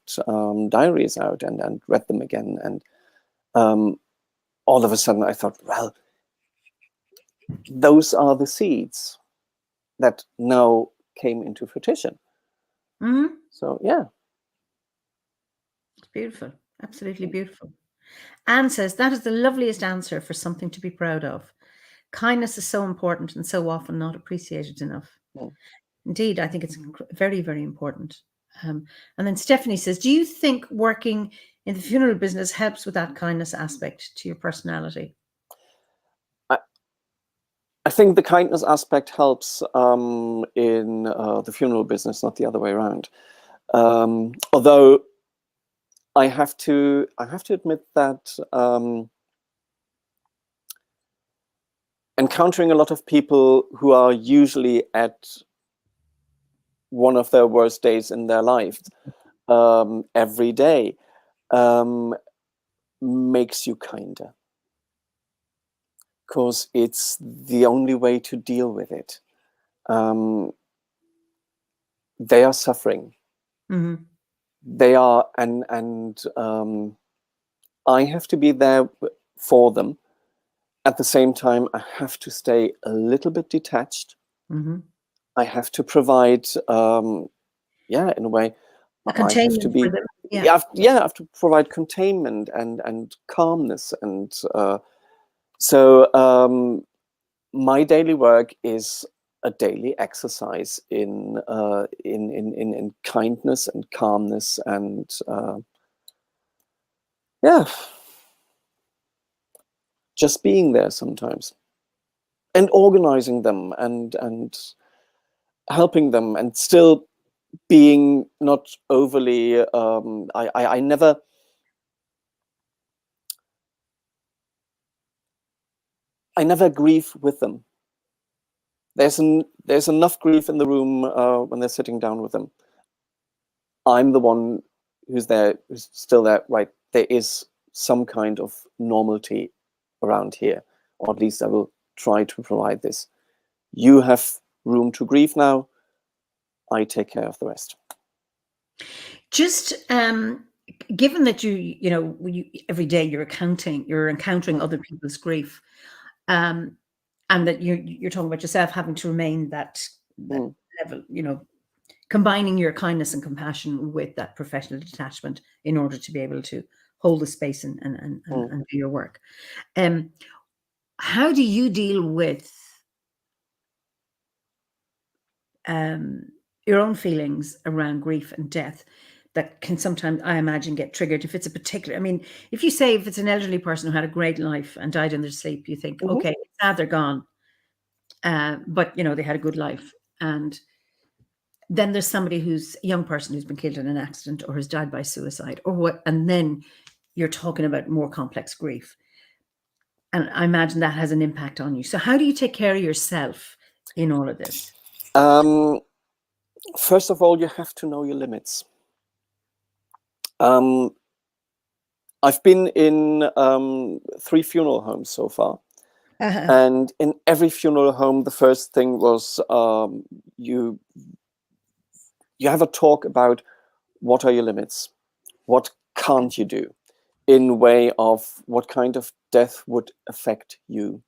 diaries out and read them again. And all of a sudden I thought, well, those are the seeds that now came into fruition. Mm-hmm. So, yeah. It's beautiful. Absolutely beautiful. Anne says, that is the loveliest answer for something to be proud of. Kindness is so important and so often not appreciated enough. Mm. Indeed, I think it's very, very important. And then Stephanie says, do you think working in the funeral business helps with that kindness aspect to your personality? I think the kindness aspect helps in the funeral business, not the other way around. Although I have to admit that encountering a lot of people who are usually at one of their worst days in their life every day makes you kinder, because it's the only way to deal with it. They are suffering. Mm-hmm. They are, and I have to be there for them. At the same time, I have to stay a little bit detached. Mm-hmm. I have to provide, in a way, A I have to containment be, for them. I have to provide containment and calmness, and so my daily work is a daily exercise in kindness and calmness, and just being there sometimes, and organizing them, and helping them, and still being not overly. I never. I never grieve with them. There's enough grief in the room when they're sitting down with them. I'm the one who's there, who's still there. Right, there is some kind of normality around here, or at least I will try to provide this. You have room to grieve now. I take care of the rest. Just given that every day you're encountering other people's grief, and that you're talking about yourself having to remain that level, combining your kindness and compassion with that professional detachment in order to be able to hold the space and do your work. How do you deal with your own feelings around grief and death that can sometimes, I imagine, get triggered if it's a particular, if it's an elderly person who had a great life and died in their sleep, you think, okay, it's sad they're gone, but they had a good life. And then there's somebody who's a young person who's been killed in an accident or has died by suicide or what, and then you're talking about more complex grief. And I imagine that has an impact on you. So how do you take care of yourself in all of this? First of all, you have to know your limits. I've been in 3 funeral homes so far. And in every funeral home, the first thing was you have a talk about what are your limits, what can't you do, in way of what kind of death would affect you.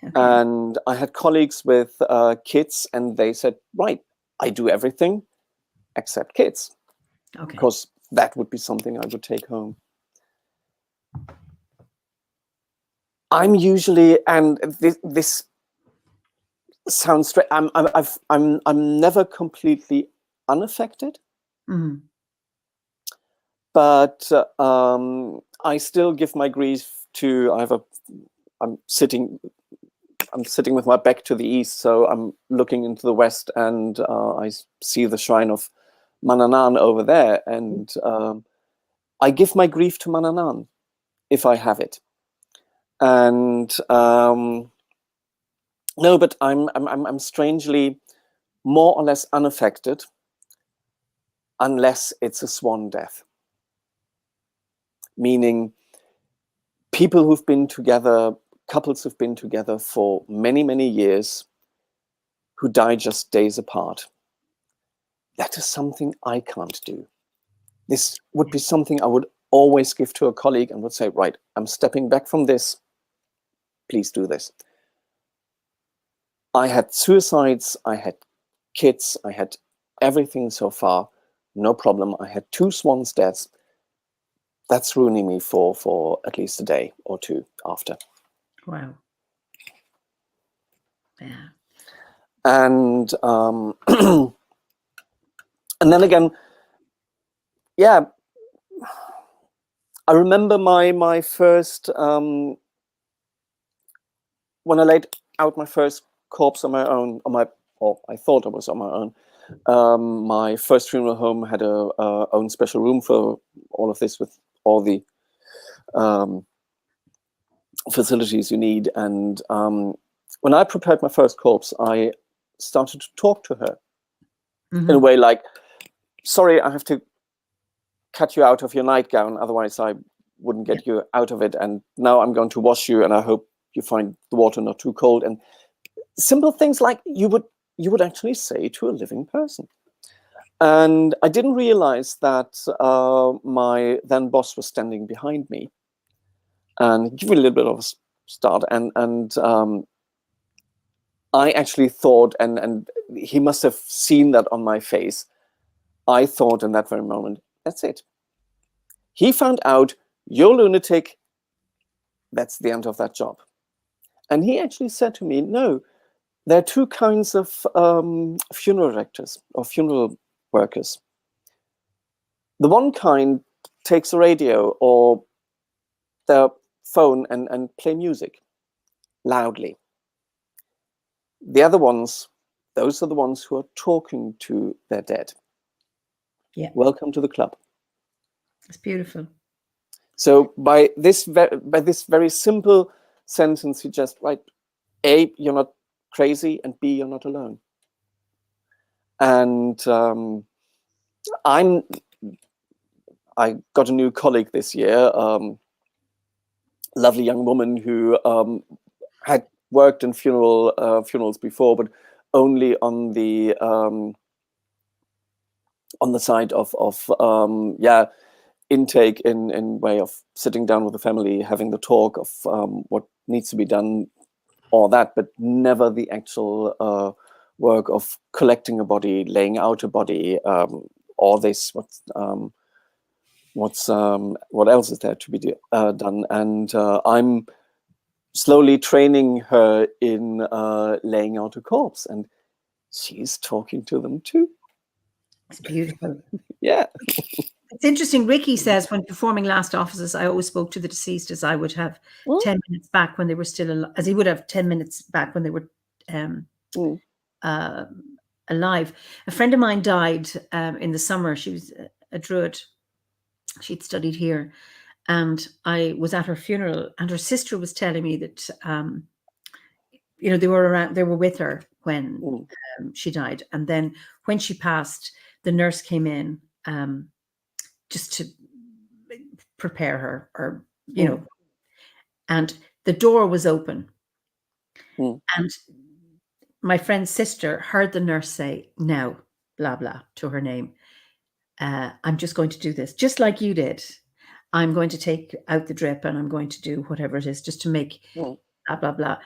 Okay. And I had colleagues with kids, and they said, right, I do everything except kids. Okay. Because that would be something I would take home. I'm usually, and this sounds straight. I'm never completely unaffected, but I still give my grief to. I'm sitting with my back to the east, so I'm looking into the west, and I see the shrine of Manannan over there, and I give my grief to Manannan if I have it. And no, but I'm strangely more or less unaffected. unless it's a swan death. Meaning people who've been together, couples who've been together for many, many years, who die just days apart. That is something I can't do. This would be something I would always give to a colleague and would say, right, I'm stepping back from this. Please do this. I had suicides, I had kids, I had everything so far, no problem. I had 2 swans deaths. That's ruining me for at least a day or 2 after. Wow. Yeah. And and then again, yeah, I remember my first when I laid out my first corpse on my own, or I thought I was on my own. My first funeral home had a own special room for all of this, with all the facilities you need. And when I prepared my first corpse, I started to talk to her in a way like, sorry, I have to cut you out of your nightgown, otherwise I wouldn't get you out of it. And now I'm going to wash you, and I hope you find the water not too cold. And simple things like you would actually say to a living person. And I didn't realize that my then boss was standing behind me, and give me a little bit of a start. And I actually thought, and he must have seen that on my face, I thought in that very moment, that's it. He found out, you're lunatic, that's the end of that job. And he actually said to me, no, there are 2 kinds of funeral directors or funeral workers. The one kind takes a radio or their phone and play music loudly. The other ones, those are the ones who are talking to their dead. Yeah. Welcome to the club. It's beautiful. So by this very simple sentence, you just write, A, you're not crazy, and B, you're not alone. And I got a new colleague this year, lovely young woman who had worked in funerals before, but only on the side of intake in way of sitting down with the family, having the talk of what needs to be done, all that, but never the actual work of collecting a body, laying out a body, all this. What else is there to be done? And I'm slowly training her in laying out a corpse, and she's talking to them too. It's beautiful. Yeah. It's interesting. Ricky says, when performing last offices, I always spoke to the deceased as I would have 10 minutes back when they were still as he would have 10 minutes back when they were alive. A friend of mine died in the summer. She was a Druid. She'd studied here, and I was at her funeral, and her sister was telling me that they were with her when she died, and then when she passed, the nurse came in just to prepare her, or and the door was open, and my friend's sister heard the nurse say, "Now, blah blah," to her name. I'm just going to do this, just like you did. I'm going to take out the drip, and I'm going to do whatever it is just to make blah blah blah.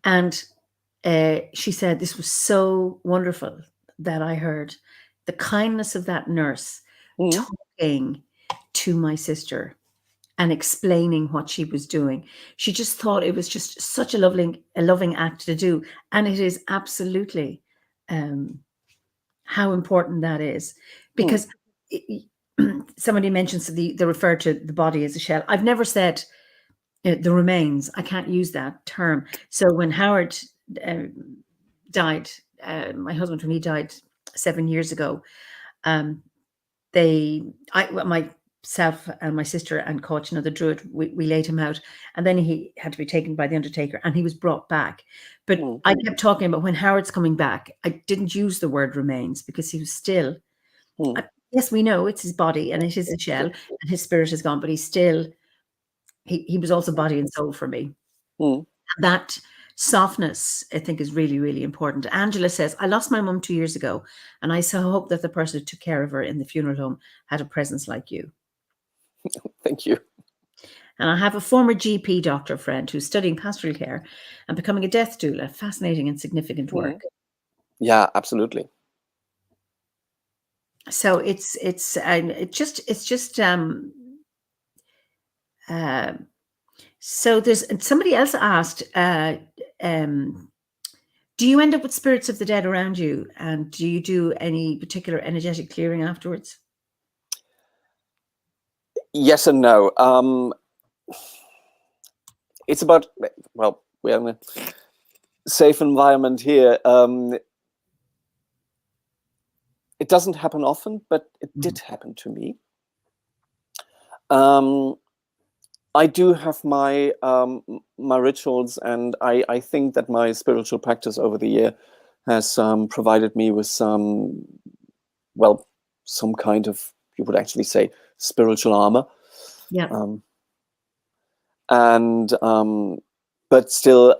And she said this was so wonderful that I heard the kindness of that nurse talking to my sister and explaining what she was doing. She just thought it was just such a loving act to do, and it is absolutely how important that is, because somebody mentions they refer to the body as a shell. I've never said the remains. I can't use that term. So when Howard died, my husband, when he died 7 years ago, myself and my sister and Koch, another Druid, we laid him out, and then he had to be taken by the undertaker, and he was brought back. But I kept talking about when Howard's coming back. I didn't use the word remains because he was still. Yes, we know it's his body and it is a shell and his spirit is gone, but he's still, he was also body and soul for me. Mm. That softness, I think, is really, really important. Angela says, I lost my mum 2 years ago, and I so hope that the person who took care of her in the funeral home had a presence like you. Thank you. And I have a former GP doctor friend who's studying pastoral care and becoming a death doula. Fascinating and significant work. Yeah, absolutely. So it's just so there's somebody else asked, do you end up with spirits of the dead around you, and do you do any particular energetic clearing afterwards? Yes and no. It's about, well, we're in a safe environment here. It doesn't happen often, but it did happen to me. I do have my my rituals, and I think that my spiritual practice over the year has provided me with some, well, some kind of, you would actually say, spiritual armor. Yeah. But still,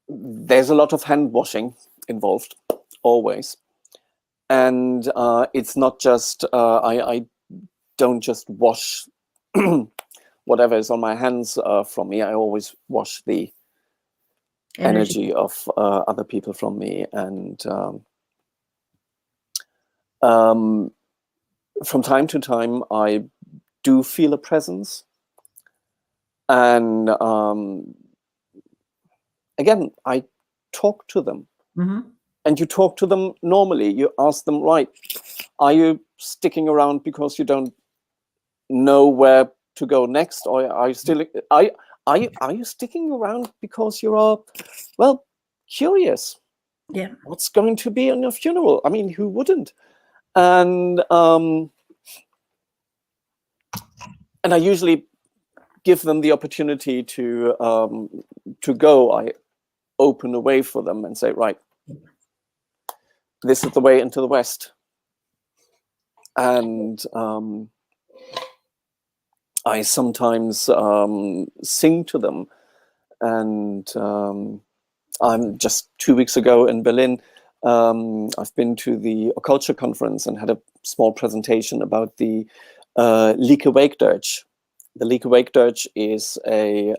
there's a lot of hand washing involved, always. And it's not just, I don't just wash whatever is on my hands from me. I always wash the energy of other people from me. And from time to time, I do feel a presence. And again, I talk to them. And you talk to them normally. You ask them, right, are you sticking around because you don't know where to go next, or are you still are you sticking around because you are, well, curious? Yeah. What's going to be on your funeral? I mean, who wouldn't? And I usually give them the opportunity to go. I open a way for them and say, right, this is the way into the West. And I sometimes sing to them. And I'm just 2 weeks ago in Berlin. I've been to the Occulture Conference and had a small presentation about the Lieke Wakedirge. The Lieke Wakedirge is a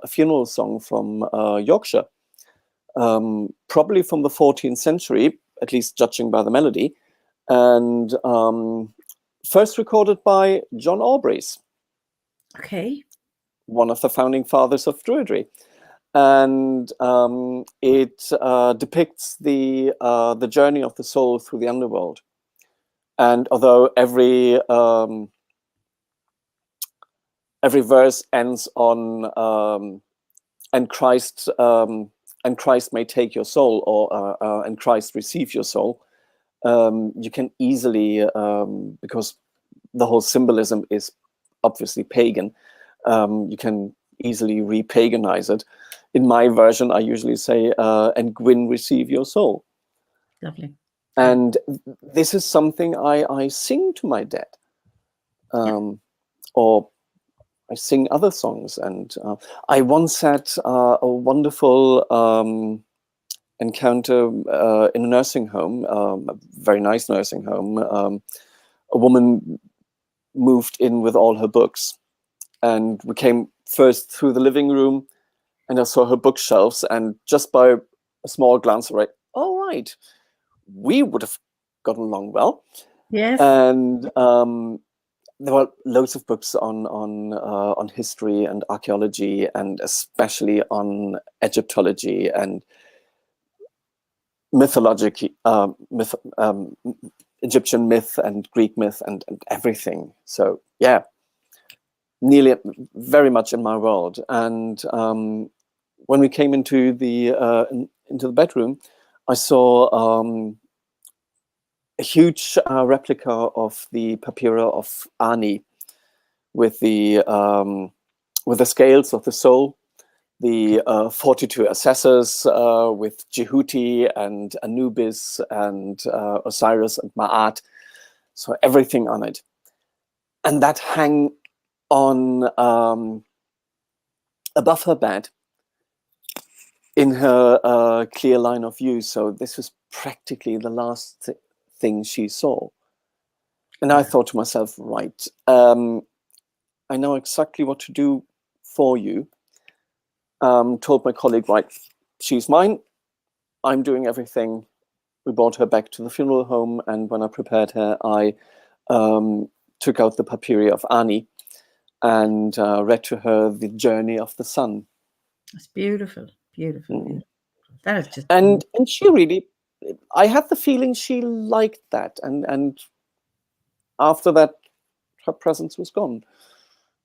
funeral song from Yorkshire, probably from the 14th century, at least judging by the melody, and first recorded by John Aubrey's. Okay. One of the founding fathers of Druidry. And it depicts the journey of the soul through the underworld. And although every verse ends on and Christ may take your soul, or and Christ receive your soul, you can easily, because the whole symbolism is obviously pagan, you can easily re-paganize it. In my version, I usually say, and Gwyn, receive your soul. Lovely. And this is something I sing to my dead. Or I sing other songs. And I once had a wonderful encounter in a nursing home, a very nice nursing home. A woman moved in with all her books. And we came first through the living room, and I saw her bookshelves, and just by a small glance, right, all right, we would have gotten along well. Yes. And there were loads of books on history and archaeology, and especially on Egyptology and mythology, Egyptian myth and Greek myth and everything. So yeah, nearly very much in my world. And when we came into the bedroom, I saw a huge replica of the papyra of Ani, with the scales of the soul, the 42 assessors with Jehuti and Anubis and Osiris and Ma'at. So everything on it. And that hang on above her bed in her clear line of view. So this was practically the last thing she saw. And I thought to myself, right, I know exactly what to do for you. Told my colleague, right, she's mine. I'm doing everything. We brought her back to the funeral home. And when I prepared her, I took out the papyri of Ani and read to her the journey of the sun. It's beautiful, beautiful, beautiful. That is just... And she really, I had the feeling she liked that. And after that, her presence was gone.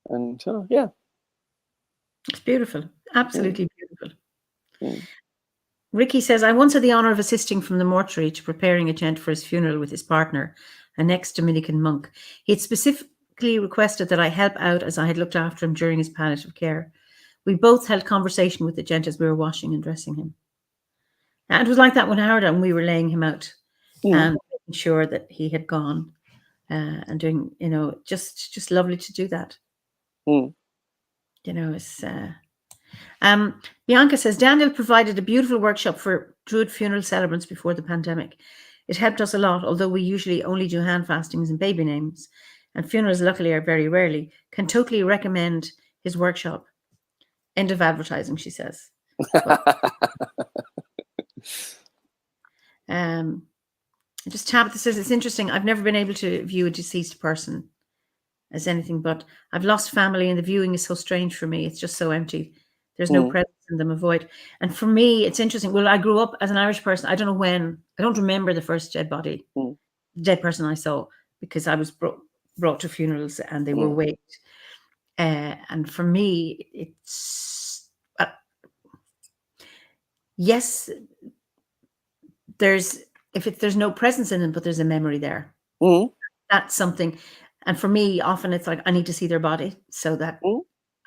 And yeah. It's beautiful. Absolutely beautiful. Ricky says, I once had the honor of assisting from the mortuary to preparing a gent for his funeral with his partner, an ex-Dominican monk. He had specifically requested that I help out as I had looked after him during his palliative care. We both held conversation with the gent as we were washing and dressing him. And it was like that when Howard and we were laying him out and making sure that he had gone and doing, you know, just lovely to do that. You know, it's... Bianca says, Daniel provided a beautiful workshop for Druid funeral celebrants before the pandemic. It helped us a lot, although we usually only do hand fastings and baby names, and funerals luckily are very rarely. Can totally recommend his workshop. End of advertising, she says. Just Tabitha says, it's interesting. I've never been able to view a deceased person as anything but. I've lost family and the viewing is so strange for me. It's just so empty. There's no presence in them, avoid. And for me, it's interesting. Well, I grew up as an Irish person. I don't know when. I don't remember the first dead body, dead person I saw, because I was brought to funerals and they were waked. And for me, it's... yes, there's no presence in them, but there's a memory there. That's something. And for me, often it's like, I need to see their body so that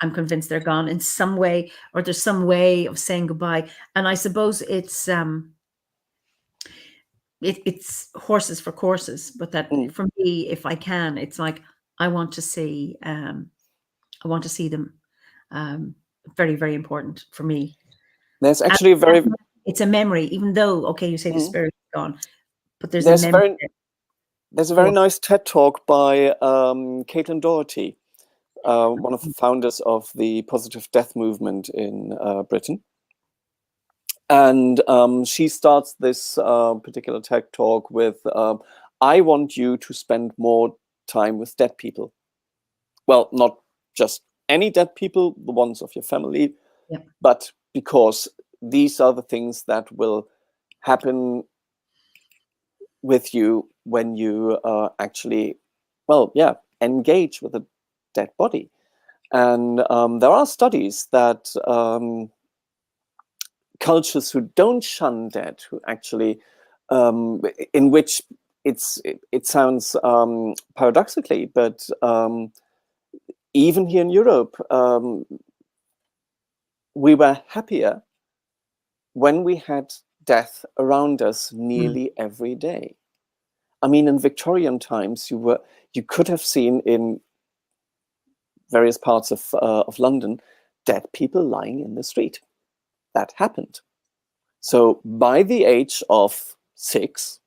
I'm convinced they're gone in some way, or there's some way of saying goodbye. And I suppose it's horses for courses, but that for me, if I can, it's like, I want to see them. Very, very important for me. There's actually it's a memory, even though, okay, you say the spirit is gone, but there's a memory. There's a very nice TED talk by Caitlin Doherty, one of the founders of the positive death movement in Britain. And she starts this particular TED talk with, I want you to spend more time with dead people. Well, not just any dead people, the ones of your family, but because these are the things that will happen with you when you actually, engage with a dead body. And there are studies that cultures who don't shun dead, who actually, in which it sounds paradoxically, but even here in Europe, we were happier when we had death around us nearly every day. I mean, in Victorian times, you could have seen in various parts of London dead people lying in the street. That happened. So by the age of 6,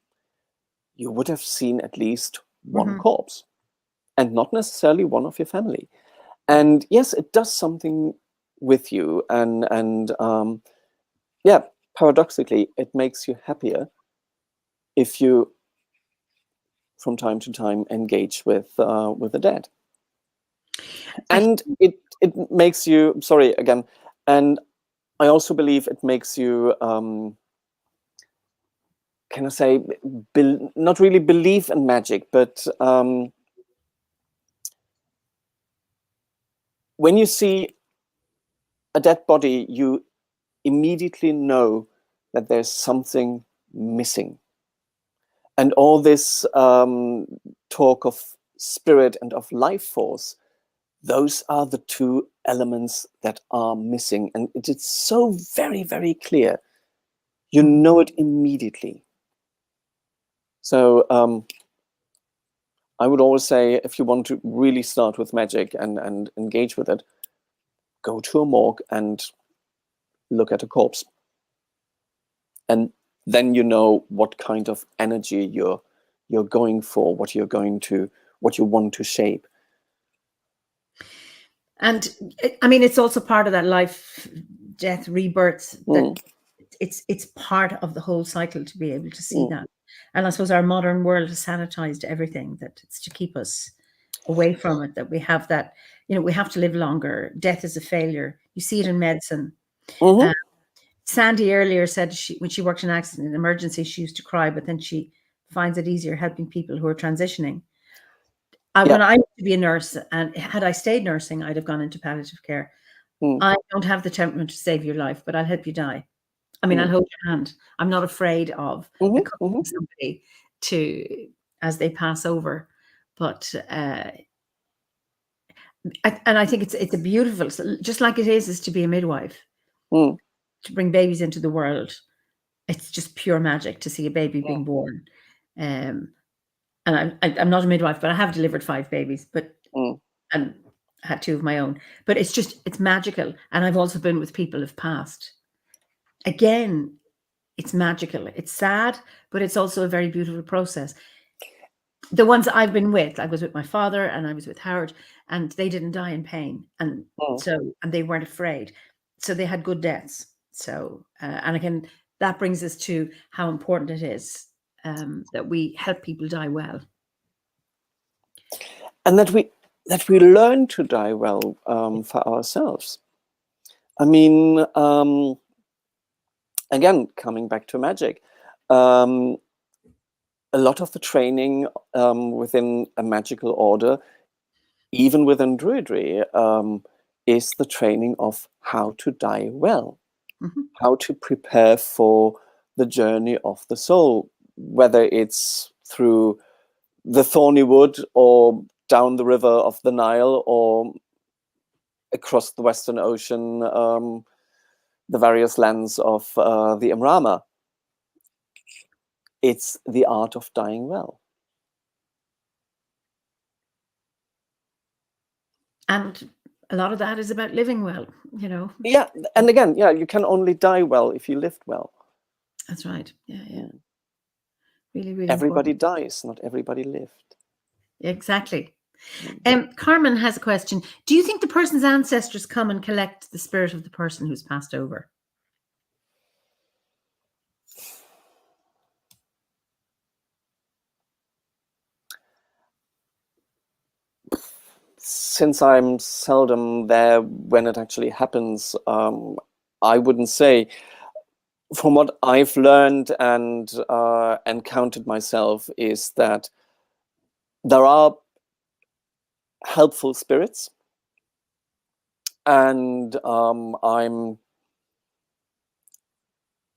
you would have seen at least one corpse, and not necessarily one of your family. And yes, it does something with you, and paradoxically, it makes you happier if you, from time to time, engage with the dead. And it makes you, sorry again, and I also believe it makes you, can I say, not really believe in magic, but when you see a dead body, you immediately know that there's something missing. And all this talk of spirit and of life force, those are the two elements that are missing. And it is so very, very clear. You know it immediately. So I would always say, if you want to really start with magic and engage with it, go to a morgue and look at a corpse. And then you know what kind of energy you're going for, what you want to shape. And I mean, it's also part of that life, death, rebirth, that it's part of the whole cycle to be able to see that. And I suppose our modern world has sanitized everything, that it's to keep us away from it, that we have that, you know, we have to live longer. Death is a failure. You see it in medicine. Sandy earlier said when she worked in accident and emergency, she used to cry, but then she finds it easier helping people who are transitioning. When I used to be a nurse, and had I stayed nursing, I'd have gone into palliative care. I don't have the temperament to save your life, but I'll help you die. I mean, I'll hold your hand. I'm not afraid of accompanying somebody as they pass over. But and I think it's a beautiful, just like it is to be a midwife, to bring babies into the world. It's just pure magic to see a baby being born. And I'm not a midwife, but I have delivered 5 babies, and had 2 of my own. But it's magical. And I've also been with people who've passed. Again, it's magical. It's sad, but it's also a very beautiful process. The ones I've been with, I was with my father and I was with Howard, and they didn't die in pain. And and they weren't afraid. So they had good deaths. So, and again, that brings us to how important it is that we help people die well. And that we learn to die well for ourselves. I mean, again, coming back to magic, a lot of the training within a magical order, even within Druidry, is the training of how to die well, how to prepare for the journey of the soul, whether it's through the thorny wood or down the river of the Nile or across the Western Ocean, the various lands of the Imrama. It's the art of dying well. And a lot of that is about living well, you know. Yeah, and again, you can only die well if you lived well. That's right. Yeah. Really, really everybody important. dies, not everybody lived. Exactly. Carmen has a question. Do you think the person's ancestors come and collect the spirit of the person who's passed over? Since I'm seldom there when it actually happens, I wouldn't say. From what I've learned and encountered myself is that there are helpful spirits, and I'm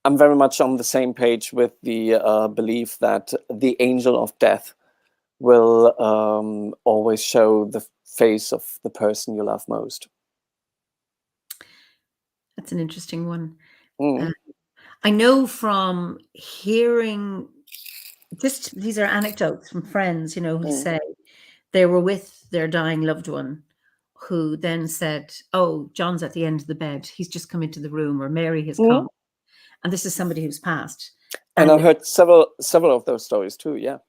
very much on the same page with the belief that the angel of death will always show the face of the person you love most. That's an interesting one. I know from hearing, these are anecdotes from friends, you know, who say they were with their dying loved one, who then said, "Oh, John's at the end of the bed. He's just come into the room," or "Mary has come." And this is somebody who's passed. And I heard several of those stories too. Yeah.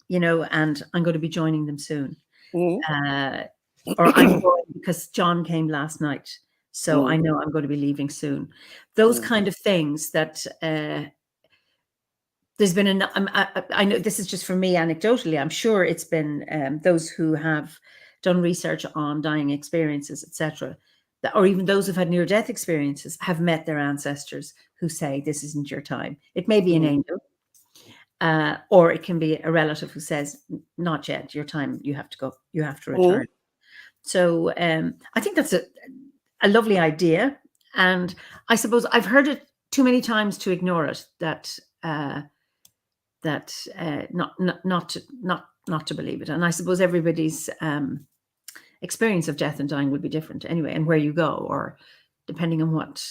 You know, and I'm going to be joining them soon. Or I'm going because John came last night. So I know I'm going to be leaving soon. Those kind of things that there's been I know this is just for me anecdotally. I'm sure it's been those who have done research on dying experiences, etc., or even those who've had near-death experiences have met their ancestors who say, "This isn't your time." It may be an angel, or it can be a relative who says, "Not yet, your time. You have to go. You have to return." So I think that's a lovely idea, and I suppose I've heard it too many times to ignore it. Not to believe it, and I suppose everybody's experience of death and dying would be different anyway, and where you go, or depending on what.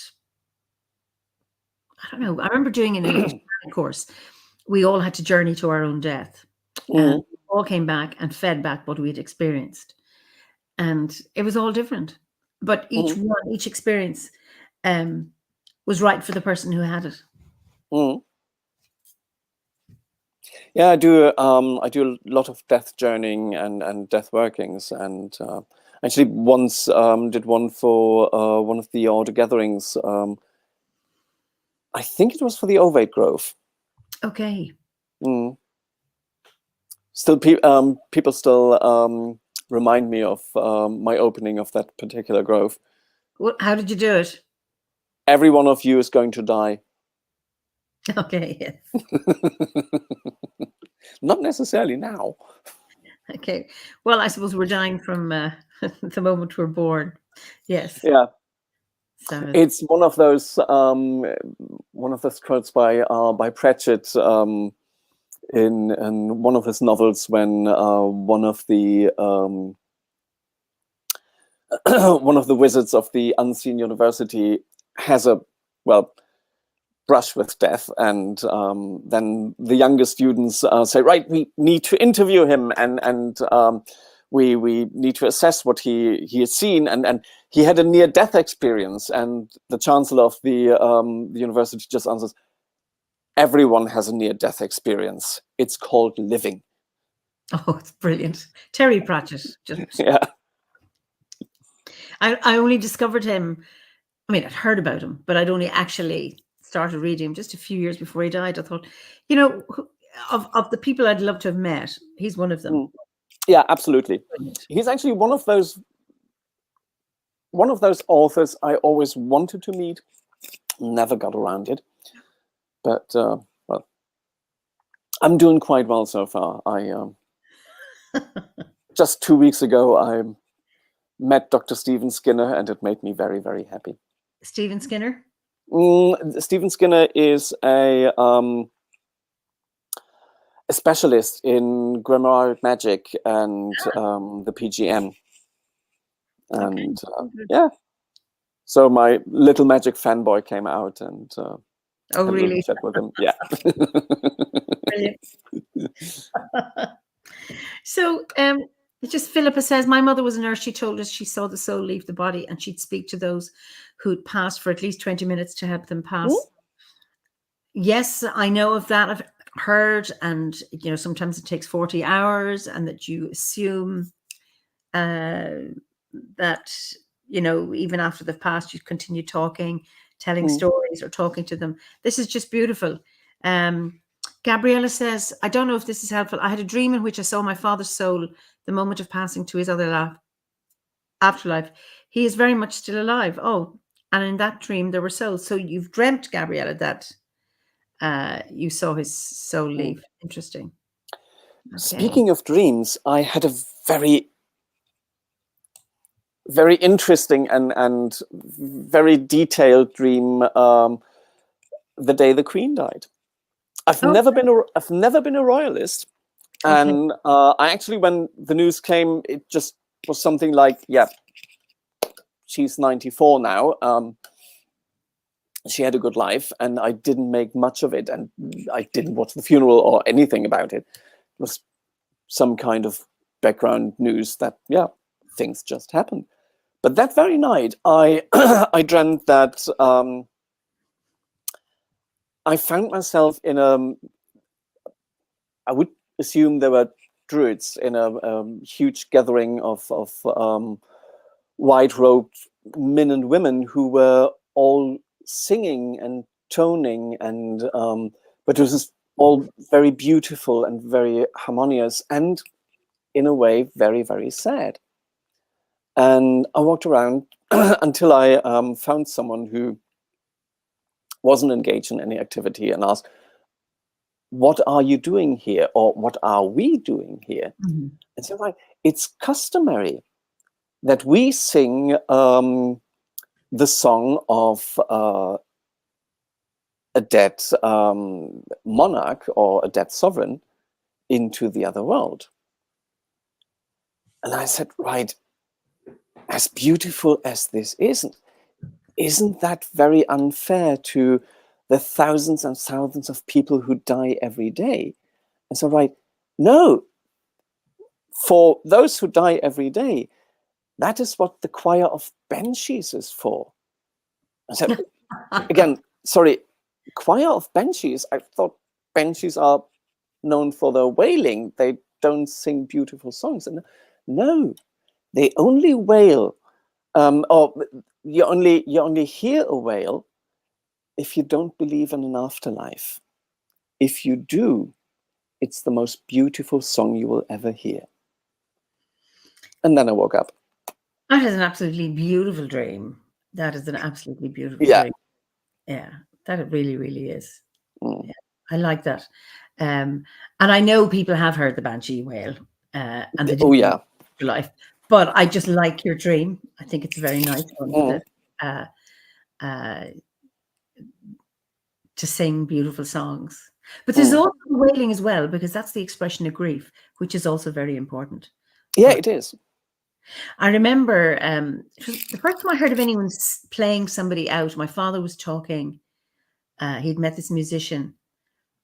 I don't know. I remember doing in a course, we all had to journey to our own death, and we all came back and fed back what we had experienced, and it was all different. But each experience was right for the person who had it. Yeah, I do a lot of death journeying and death workings, and actually once did one for one of the order gatherings. I think it was for the Ovate Grove. Okay. Still, people still remind me of my opening of that particular grove. How did you do it? Every one of you is going to die. Okay, yes. Not necessarily now. Okay. Well, I suppose we're dying from the moment we're born. Yes. Yeah. So it's one of those quotes by Pratchett in one of his novels, when one of the one of the wizards of the Unseen University has a brush with death, and then the younger students say, right, we need to interview him, and we need to assess what he has seen, and he had a near-death experience, and the chancellor of the university just answers, everyone has a near-death experience. It's called living. Oh, it's brilliant. Terry Pratchett. Yeah. I only discovered him, I mean, I'd heard about him, but I'd only actually started reading him just a few years before he died. I thought, you know, of the people I'd love to have met, he's one of them. Yeah, absolutely. He's actually one of those authors I always wanted to meet, never got around it. But well, I'm doing quite well so far. I just 2 weeks ago I met Dr. Stephen Skinner, and it made me very, very happy. Stephen Skinner? Stephen Skinner is a specialist in Grimoire magic and the PGM. And yeah, so my little magic fanboy came out, and oh, really? Chat with him. Yeah. So just Philippa says, my mother was a nurse. She told us she saw the soul leave the body, and she'd speak to those who'd passed for at least 20 minutes to help them pass. Yes, I know of that. I've heard, and you know, sometimes it takes 40 hours, and that you assume that, you know, even after they've passed, you continue talking, telling stories, or talking to them. This is just beautiful. Gabriella says, I don't know if this is helpful. I had a dream in which I saw my father's soul the moment of passing to his other afterlife. He is very much still alive. Oh, and in that dream there were souls. So you've dreamt, Gabriella, that you saw his soul leave. Interesting. Okay. Speaking of dreams, I had a very, very interesting and very detailed dream the day the Queen died. I've never been a royalist, and I actually, when the news came, it just was something like, yeah, she's 94 now. She had a good life, and I didn't make much of it, and I didn't watch the funeral or anything about it. It was some kind of background news that, yeah, things just happened. But that very night, I I dreamt that I found myself in I would assume there were druids in a huge gathering of white-robed men and women who were all singing and toning, and but it was all very beautiful and very harmonious, and in a way very, very sad. And I walked around until I found someone who wasn't engaged in any activity and asked, what are you doing here? Or what are we doing here? And so like, it's customary that we sing the song of a dead monarch or a dead sovereign into the other world. And I said, right, as beautiful as this isn't that very unfair to the thousands and thousands of people who die every day? And so, right, no, for those who die every day, that is what the choir of banshees is for. I said, again, sorry, choir of banshees? I thought banshees are known for their wailing. They don't sing beautiful songs. And no, they only wail, or you only hear a wail if you don't believe in an afterlife. If you do, it's the most beautiful song you will ever hear. And then I woke up. That is an absolutely beautiful dream. That is an absolutely beautiful Yeah. dream. Yeah, that it really, really is. Mm. Yeah, I like that. And I know people have heard the banshee wail, and they do Yeah. life. But I just like your dream. I think it's a very nice one to sing beautiful songs. But there's also wailing as well, because that's the expression of grief, which is also very important. Yeah, But it is. I remember it was the first time I heard of anyone playing somebody out. My father was talking. He'd met this musician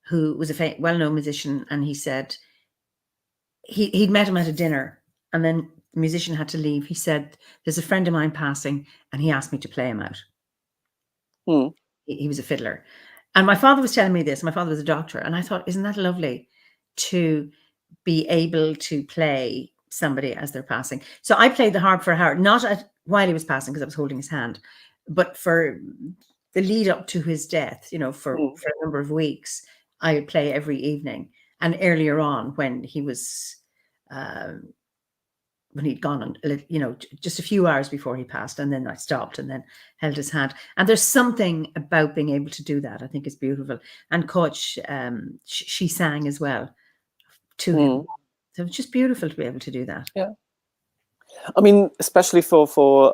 who was a well-known musician, and he said he'd met him at a dinner, and then the musician had to leave. He said, "There's a friend of mine passing, and he asked me to play him out." He was a fiddler. And my father was telling me this. My father was a doctor, and I thought, isn't that lovely to be able to play somebody as they're passing? So I played the harp for Howard, not while he was passing because I was holding his hand, but for the lead up to his death, for a number of weeks, I would play every evening. And earlier on, when he was, when he'd gone on, just a few hours before he passed, and then I stopped and then held his hand. And there's something about being able to do that. I think is beautiful. And Coach, she sang as well to him. So it's just beautiful to be able to do that. Yeah. I mean, especially for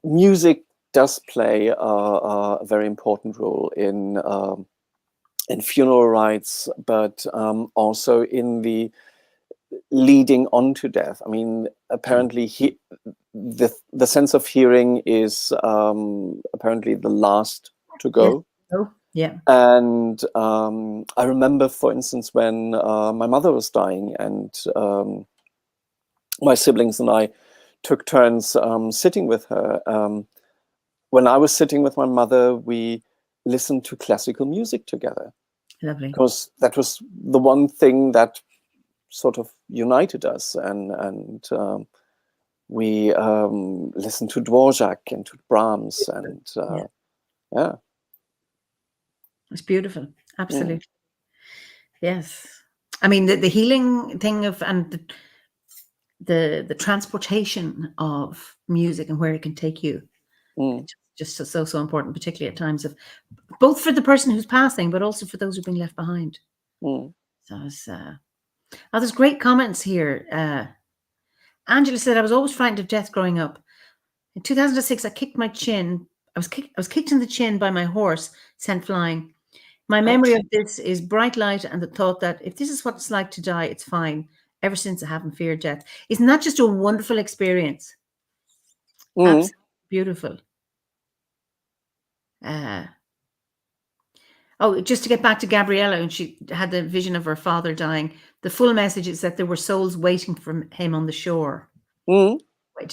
music does play a very important role in funeral rites, but also in the leading on to death. I mean, apparently the sense of hearing is apparently the last to go. Yes. Oh, yeah. And I remember, for instance, when my mother was dying, and my siblings and I took turns sitting with her. When I was sitting with my mother, we listened to classical music together. Lovely. Because that was the one thing that sort of united us, and we listened to Dvorak and to Brahms, and yeah. It's beautiful. Absolutely. Yes. I mean, the healing thing and the transportation of music and where it can take you. Just so important, particularly at times of both for the person who's passing, but also for those who've been left behind. So there's great comments here. Angela said, "I was always frightened of death growing up. In 2006, I kicked my chin. I was kicked in the chin by my horse sent flying. My memory of this is bright light and the thought that if this is what it's like to die, it's fine. Ever since I haven't feared death." Isn't that just a wonderful experience? Absolutely beautiful. Just to get back to Gabriella, and she had the vision of her father dying. The full message is that there were souls waiting for him on the shore, to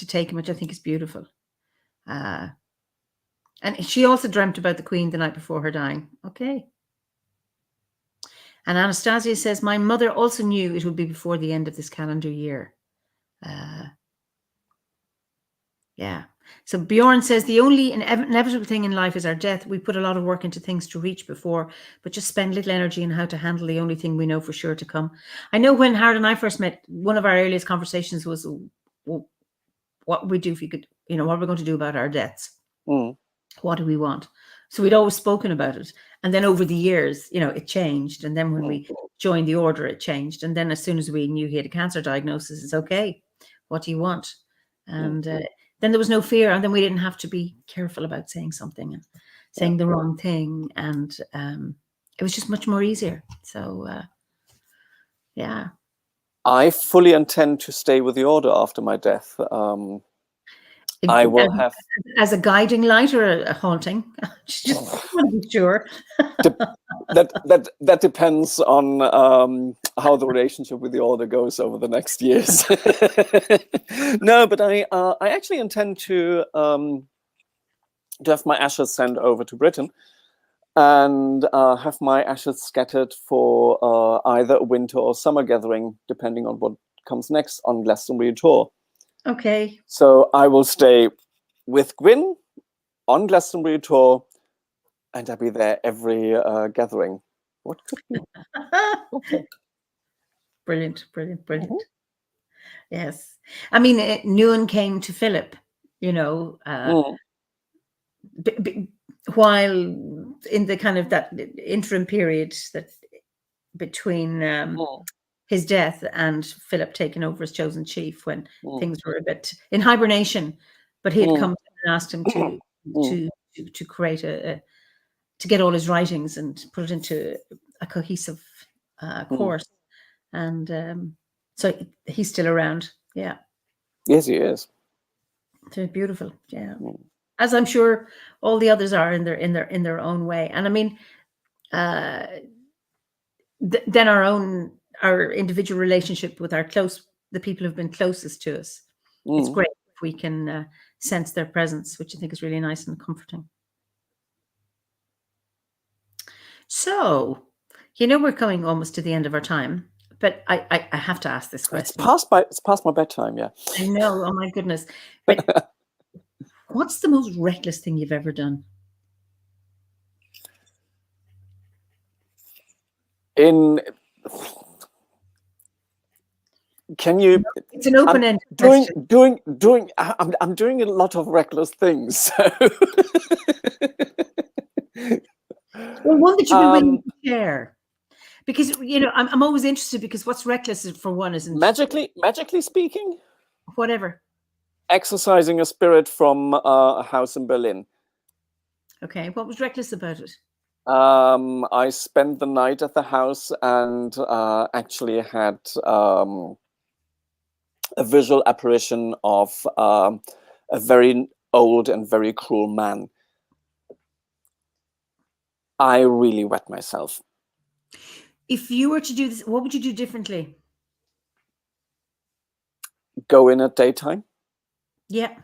take him, which I think is beautiful. And she also dreamt about the Queen the night before her dying. Okay. And Anastasia says, "My mother also knew it would be before the end of this calendar year." Yeah. So Bjorn says, "The only inevitable thing in life is our death. We put a lot of work into things to reach before, but just spend little energy in how to handle the only thing we know for sure to come." I know when Howard and I first met, one of our earliest conversations was, well, what we do if you could, what we're going to do about our deaths. What do we want? So we'd always spoken about it. And then over the years, it changed. And then when we joined the order, it changed. And then as soon as we knew he had a cancer diagnosis, it's okay. What do you want? And then there was no fear. And then we didn't have to be careful about saying something and saying the wrong thing. And it was just much more easier. So, yeah. I fully intend to stay with the order after my death. I will have as a guiding light or a haunting. Just want to be sure. that depends on how the relationship with the order goes over the next years. No, but I actually intend to have my ashes sent over to Britain and have my ashes scattered for either a winter or summer gathering, depending on what comes next on Glastonbury tour. Okay. So I will stay with Gwyn on Glastonbury tour, and I'll be there every gathering. What could be? Okay. Brilliant. Yes. I mean, Newen came to Philip, while in the kind of that interim period that between his death and Philip taking over as chosen chief, when things were a bit in hibernation, but he had come and asked him to create to get all his writings and put it into a cohesive course, and so he's still around. Yeah. Yes, he is. So beautiful. Yeah. As I'm sure all the others are in their own way. And I mean, then our individual relationship with the people who've been closest to us. It's great if we can sense their presence, which I think is really nice and comforting. So, we're coming almost to the end of our time, but I have to ask this question. It's past my bedtime, yeah. I know. Oh my goodness. But what's the most reckless thing you've ever done? Can you? It's an open-ended question. I'm doing a lot of reckless things. So. Well, one that you'd be willing to share, because I'm always interested, because what's reckless for one isn't magically speaking. Whatever. Exorcising a spirit from a house in Berlin. Okay, what was reckless about it? I spent the night at the house and actually had a visual apparition of a very old and very cruel man. I really wet myself. If you were to do this, what would you do differently? Go in at daytime. Yeah.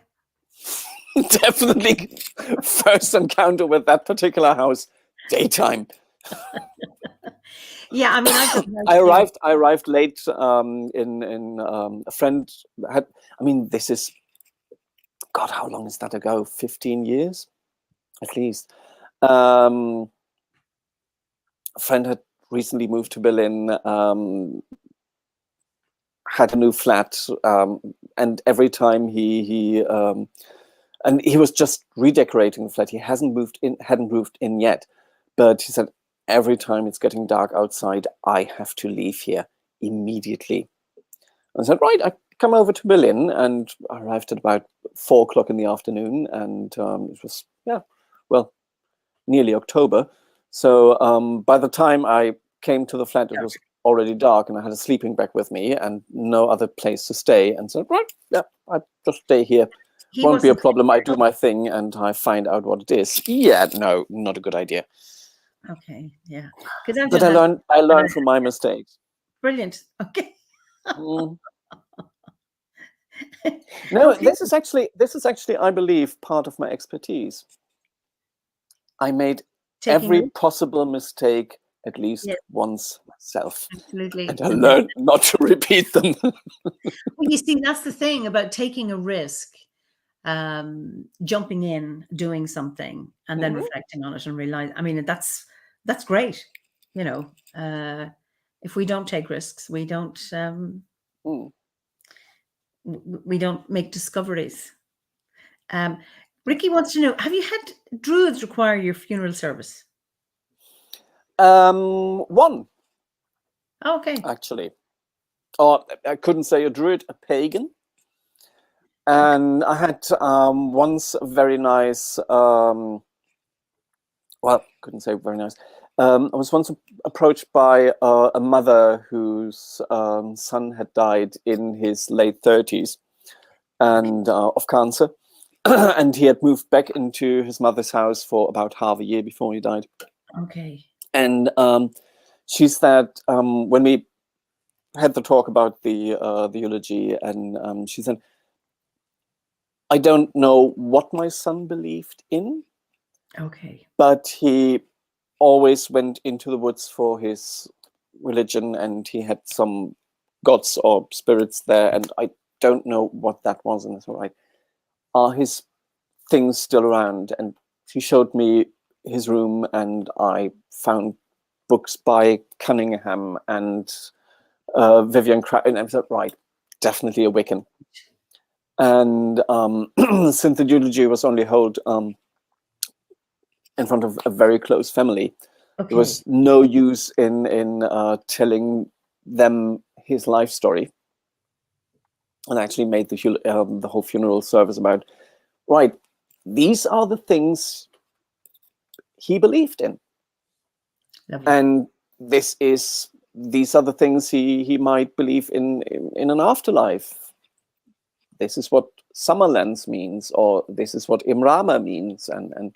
Definitely first encounter with that particular house, daytime. Yeah, I mean, I arrived late. A friend had. I mean, this is, God, how long is that ago? 15 years, at least. A friend had recently moved to Berlin. Had a new flat, and every time he was just redecorating the flat. He hadn't moved in yet, but he said, every time it's getting dark outside, I have to leave here immediately. I said, right, I come over to Berlin, and I arrived at about 4 o'clock in the afternoon, and it was, nearly October. So by the time I came to the flat, it was already dark, and I had a sleeping bag with me and no other place to stay. And so, right, yeah, I just stay here. Won't be a problem. I do my thing and I find out what it is. Yeah, no, not a good idea. Okay, yeah. But I learned from my mistakes. Brilliant. Okay. No, okay. This is actually, I believe, part of my expertise. I made every possible mistake at least once myself. Absolutely. And I learned not to repeat them. Well, you see, that's the thing about taking a risk, jumping in, doing something, and then reflecting on it and realize, I mean, that's great. If we don't take risks, we don't make discoveries. Ricky wants to know, have you had druids require your funeral service? One. Oh, okay. Actually. Or I couldn't say a druid, a pagan. And I had once a very nice, couldn't say very nice. I was once approached by a mother whose son had died in his late 30s and of cancer. And he had moved back into his mother's house for about half a year before he died. Okay. And she said, when we had the talk about the eulogy, and she said, I don't know what my son believed in, Okay. but he always went into the woods for his religion, and he had some gods or spirits there, and I don't know what that was. And I said, right, are his things still around? And she showed me his room, and I found books by Cunningham and Vivian Craig, and I said, right, definitely a Wiccan. And since the eulogy was only held in front of a very close family, there was no use in telling them his life story, and I actually made the whole funeral service about, right, these are the things he believed in. Lovely. And these are the things he might believe in an afterlife. This is what Summerlands means, or this is what Imrama means, and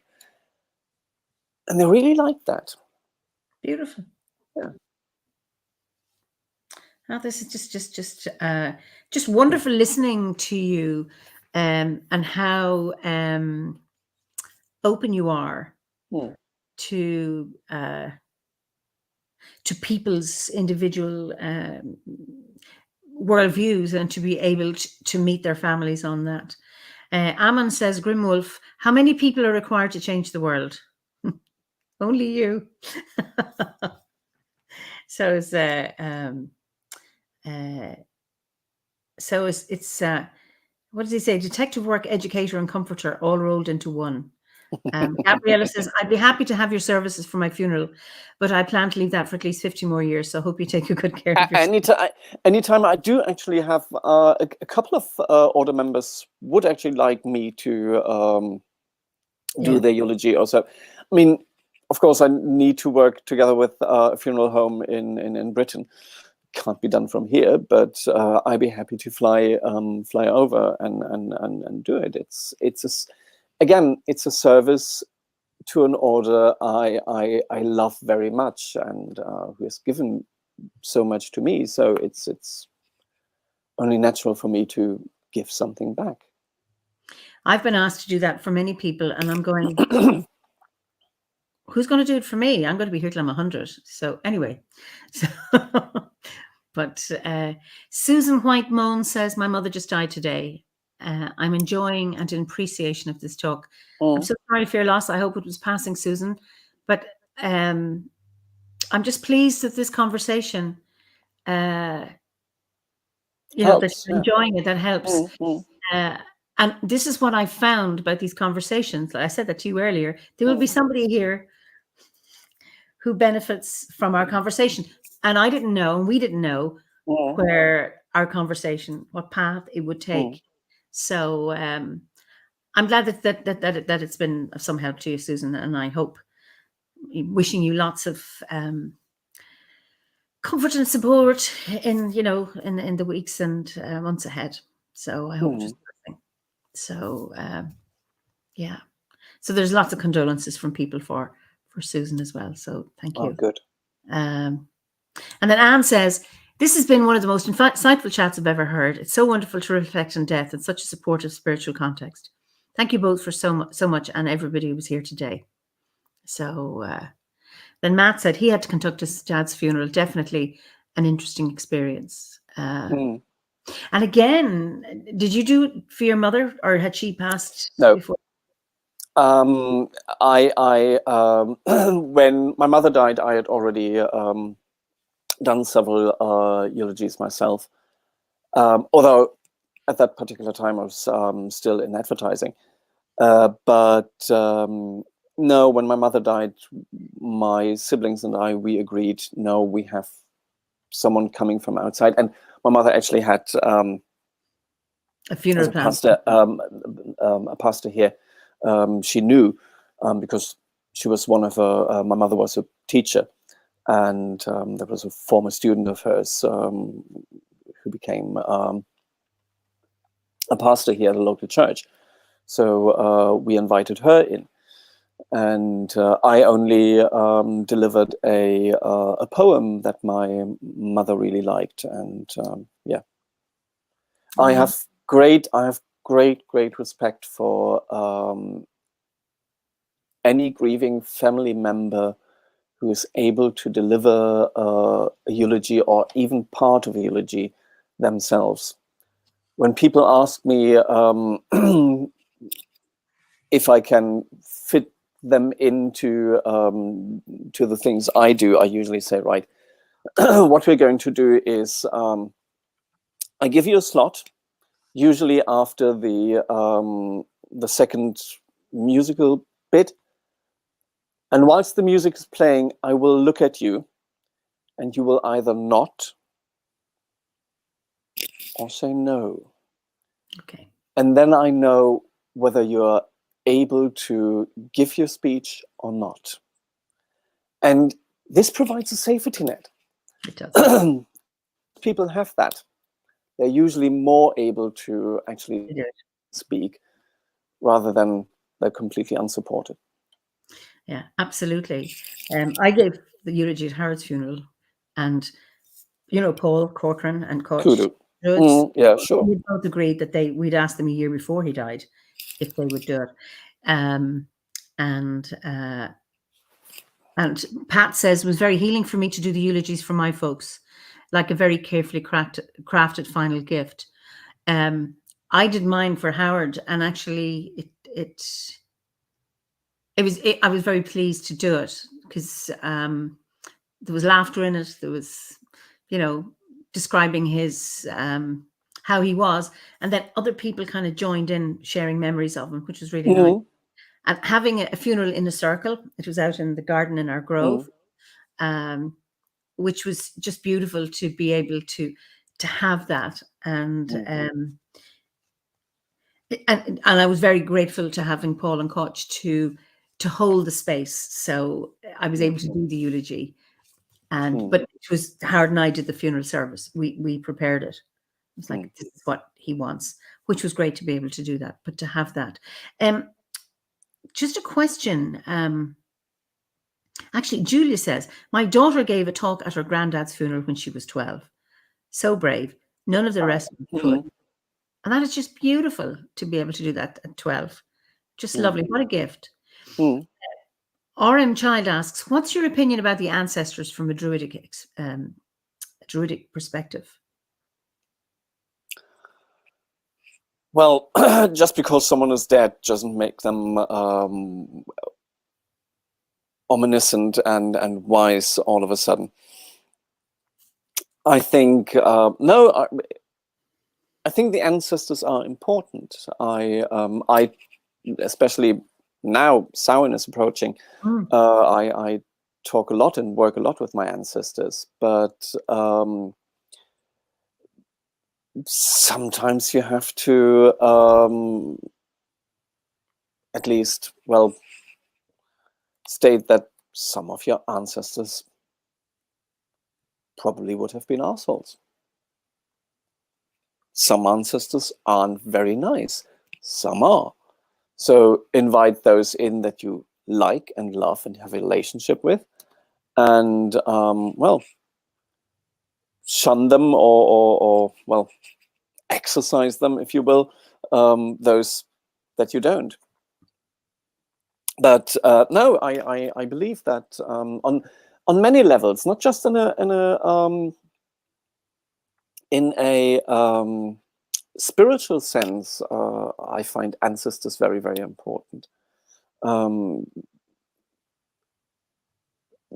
they really liked that. Beautiful. Yeah. Oh, this is just wonderful listening to you, and how open you are to people's individual worldviews, and to be able to meet their families on that. Ammon says, Grimwolf, how many people are required to change the world? Only you. So it's what does he say? Detective work, educator, and comforter, all rolled into one. Gabriella says, I'd be happy to have your services for my funeral, but I plan to leave that for at least 50 more years. So I hope you take a good care of yourself. Anytime I do actually have a couple of order members would actually like me to do their eulogy also. I mean, of course, I need to work together with a funeral home in Britain. Can't be done from here, but I'd be happy to fly over and do it. It's a service to an order I love very much, and who has given so much to me. So it's only natural for me to give something back. I've been asked to do that for many people, and I'm going, who's going to do it for me? I'm going to be here till I'm 100. So anyway, but Susan White Moan says, my mother just died today. I'm enjoying and in appreciation of this talk. I'm so sorry for your loss. I hope it was passing, Susan. But I'm just pleased that this conversation, that you're enjoying it. That helps. And this is what I found about these conversations. I said that to you earlier. There will be somebody here who benefits from our conversation. And I didn't know, and we didn't know where our conversation, what path it would take. So I'm glad that it's been of some help to you, Susan. And I hope, wishing you lots of comfort and support in the weeks and months ahead. So I hope just listening. So yeah. So there's lots of condolences from people for Susan as well. So thank you. Oh, good. And then Anne says, this has been one of the most insightful chats I've ever heard. It's so wonderful to reflect on death in such a supportive spiritual context. Thank you both for so much, and everybody who was here today. So then Matt said he had to conduct his dad's funeral. Definitely an interesting experience. And again, did you do it for your mother, or had she passed before? I when my mother died, I had already done several eulogies myself. Although at that particular time I was still in advertising. But no, when my mother died, my siblings and I, we agreed, no, we have someone coming from outside. And my mother actually had a funeral plan. A pastor here. She knew because she was one of my mother was a teacher, and there was a former student of hers who became a pastor here at a local church. So we invited her in, and I only delivered a poem that my mother really liked, and yeah, I have great respect for any grieving family member who is able to deliver a eulogy or even part of a eulogy themselves. When people ask me if I can fit them into to the things I do, I usually say, right, what we're going to do is I give you a slot, usually after the second musical bit. And whilst the music is playing, I will look at you, and you will either nod or say no. Okay. And then I know whether you're able to give your speech or not. And this provides a safety net. It does. People have that. They're usually more able to actually speak rather than they're completely unsupported. Yeah, absolutely. I gave the eulogy at Howard's funeral, and Paul Corcoran and Coach Kudu. Rhodes, Yeah, sure. we both agreed that we'd asked them a year before he died if they would do it. And Pat says, it was very healing for me to do the eulogies for my folks, like a very carefully crafted final gift. I did mine for Howard, and actually I was very pleased to do it because there was laughter in it. There was, describing his how he was, and then other people kind of joined in sharing memories of him, which was really nice. And having a funeral in a circle, it was out in the garden in our grove, which was just beautiful to be able to have that. And and I was very grateful to having Paul and Koch to hold the space. So I was able to do the eulogy. But it was Howard and I did the funeral service. We prepared it. It was like, this is what he wants, which was great to be able to do that. But to have that, just a question. Actually, Julia says, my daughter gave a talk at her granddad's funeral when she was 12. So brave. None of the rest of them could. And that is just beautiful to be able to do that at 12. Just lovely. What a gift. RM Child asks, what's your opinion about the ancestors from a Druidic perspective? Well, just because someone is dead doesn't make them omniscient and wise all of a sudden. I think no. I think the ancestors are important. I especially now Samhain is approaching. I talk a lot and work a lot with my ancestors, but sometimes you have to at least, well, state that some of your ancestors probably would have been assholes. Some ancestors aren't very nice. Some are. So invite those in that you like and love and have a relationship with, and well, shun them or well, exercise them, if you will, those that you don't. But no, I believe that on many levels, not just in a spiritual sense, I find ancestors very, very important.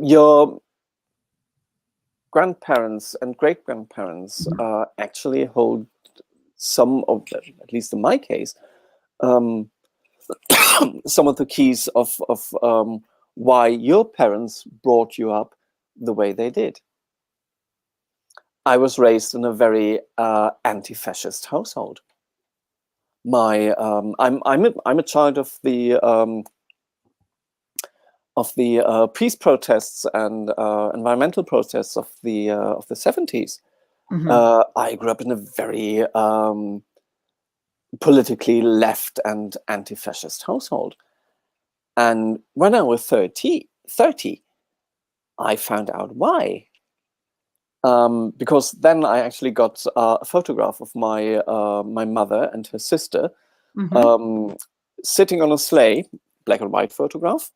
Your grandparents and great-grandparents actually hold some of, at least in my case, some of the keys of why your parents brought you up the way they did. I was raised in a very anti-fascist household. I'm a child of the peace protests and environmental protests of the 70s. I grew up in a very politically left and anti-fascist household. And when I was 30, I found out why. Because then I actually got a photograph of my mother and her sister sitting on a sleigh, black and white photograph,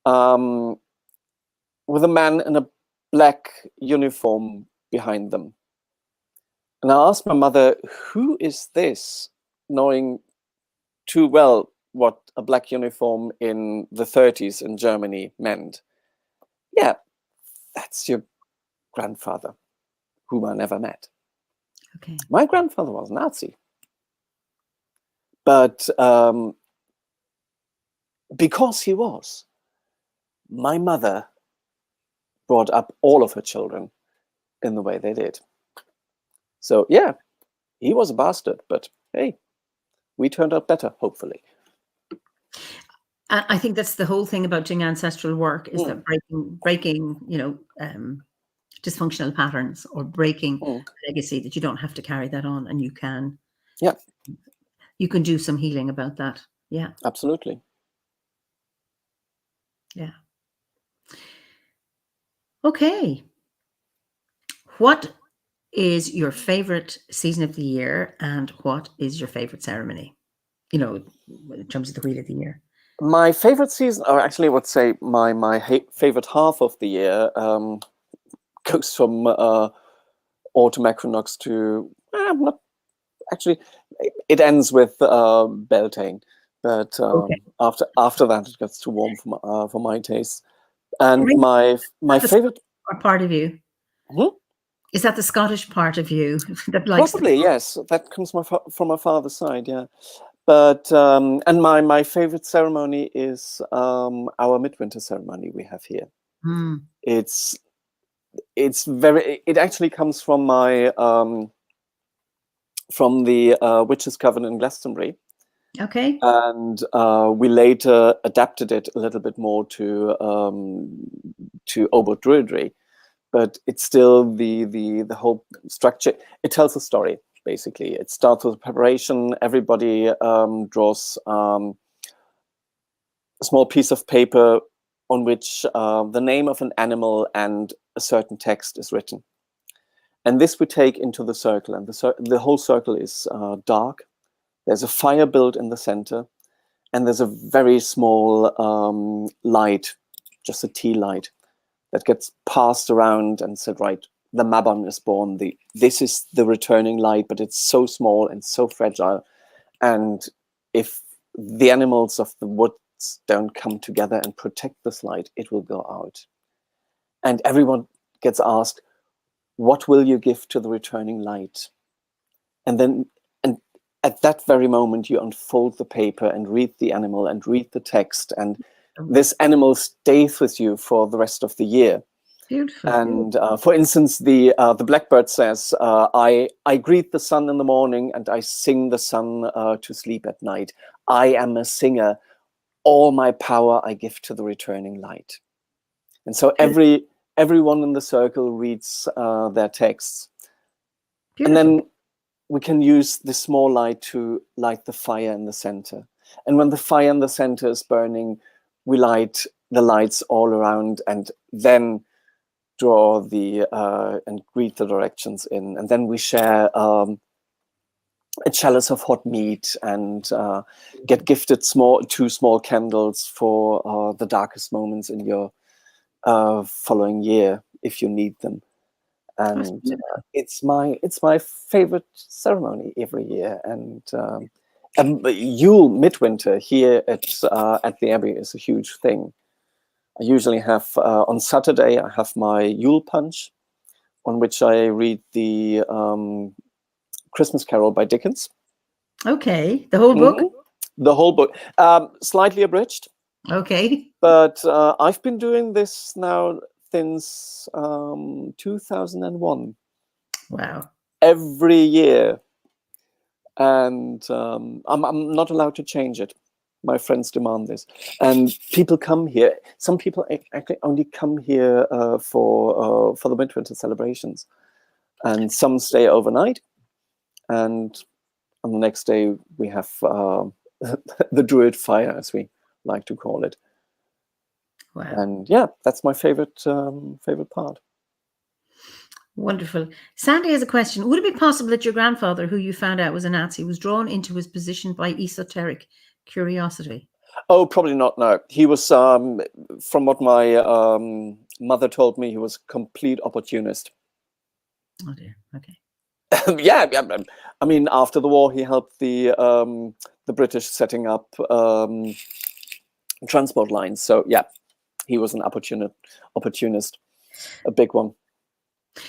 with a man in a black uniform behind them. And I asked my mother, who is this, knowing too well what a black uniform in the 30s in Germany meant. Yeah, that's your grandfather, whom I never met. Okay. My grandfather was Nazi. But because he was, my mother brought up all of her children in the way they did. So yeah, he was a bastard, but hey, we turned out better, hopefully. I think that's the whole thing about doing ancestral work, is that breaking, dysfunctional patterns, or breaking legacy, that you don't have to carry that on, and you can do some healing about that. Yeah, absolutely. Yeah. Okay. What is your favorite season of the year, and what is your favorite ceremony? In terms of the wheel of the year. My favorite season, or actually I would say my favorite half of the year, goes from autumn equinox to not actually. It ends with Beltane, but after that it gets too warm for my taste. And my favorite part of you. Is that the Scottish part of you that likes? Probably, yes. That comes from my father's side, yeah. But and my favorite ceremony is our midwinter ceremony we have here. It actually comes from my from the Witches' Coven in Glastonbury. Okay. And we later adapted it a little bit more to Druidry, but it's still the whole structure. It tells a story. Basically, it starts with preparation. Everybody draws a small piece of paper on which the name of an animal and a certain text is written. And this we take into the circle, and the whole circle is dark. There's a fire built in the center, and there's a very small light, just a tea light, that gets passed around and said, right, the Mabon is born. This is the returning light, but it's so small and so fragile. And if the animals of the woods don't come together and protect this light, it will go out. And everyone gets asked, what will you give to the returning light? And then, and at that very moment, you unfold the paper and read the animal and read the text. And this animal stays with you for the rest of the year. Beautiful. And for instance, the blackbird says, I greet the sun in the morning and I sing the sun to sleep at night. I am a singer. All my power I give to the returning light. And so everyone in the circle reads their texts. Beautiful. And then we can use the small light to light the fire in the center. And when the fire in the center is burning, we light the lights all around, and then draw and read the directions in. And then we share a chalice of hot meat and get gifted two small candles for the darkest moments in your following year, if you need them. And it's my favorite ceremony every year. And Yule midwinter here at the Abbey is a huge thing. I usually have on Saturday I have my Yule punch, on which I read the Christmas Carol by Dickens. Okay, the whole book. The whole book, slightly abridged. Okay, but I've been doing this now since 2001. Wow! Every year, and I'm not allowed to change it. My friends demand this, and people come here. Some people actually only come here for the midwinter celebrations, and some stay overnight. And on the next day, we have the Druid fire, as we like to call it. Wow. And yeah, that's my favorite part. Wonderful. Sandy has a question. Would it be possible that your grandfather, who you found out was a Nazi, was drawn into his position by esoteric curiosity? Oh, probably not. No, he was, from what my mother told me, he was a complete opportunist. Oh dear. Okay. Yeah, I mean, after the war, he helped the British setting up transport lines. So yeah, he was an opportunist, a big one.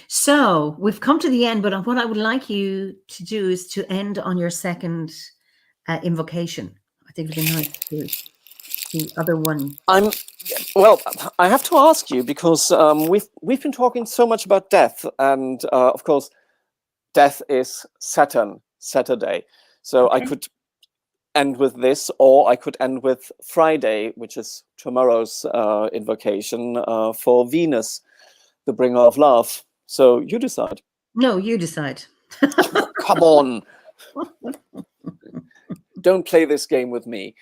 So we've come to the end, but what I would like you to do is to end on your second invocation. I think it'd be nice to do the other one. Well, I have to ask you, because we've been talking so much about death, and of course, death is Saturday. So okay. I could end with this, or I could end with Friday, which is tomorrow's invocation for Venus, the bringer of love. So you decide. No, you decide. Come on. Don't play this game with me.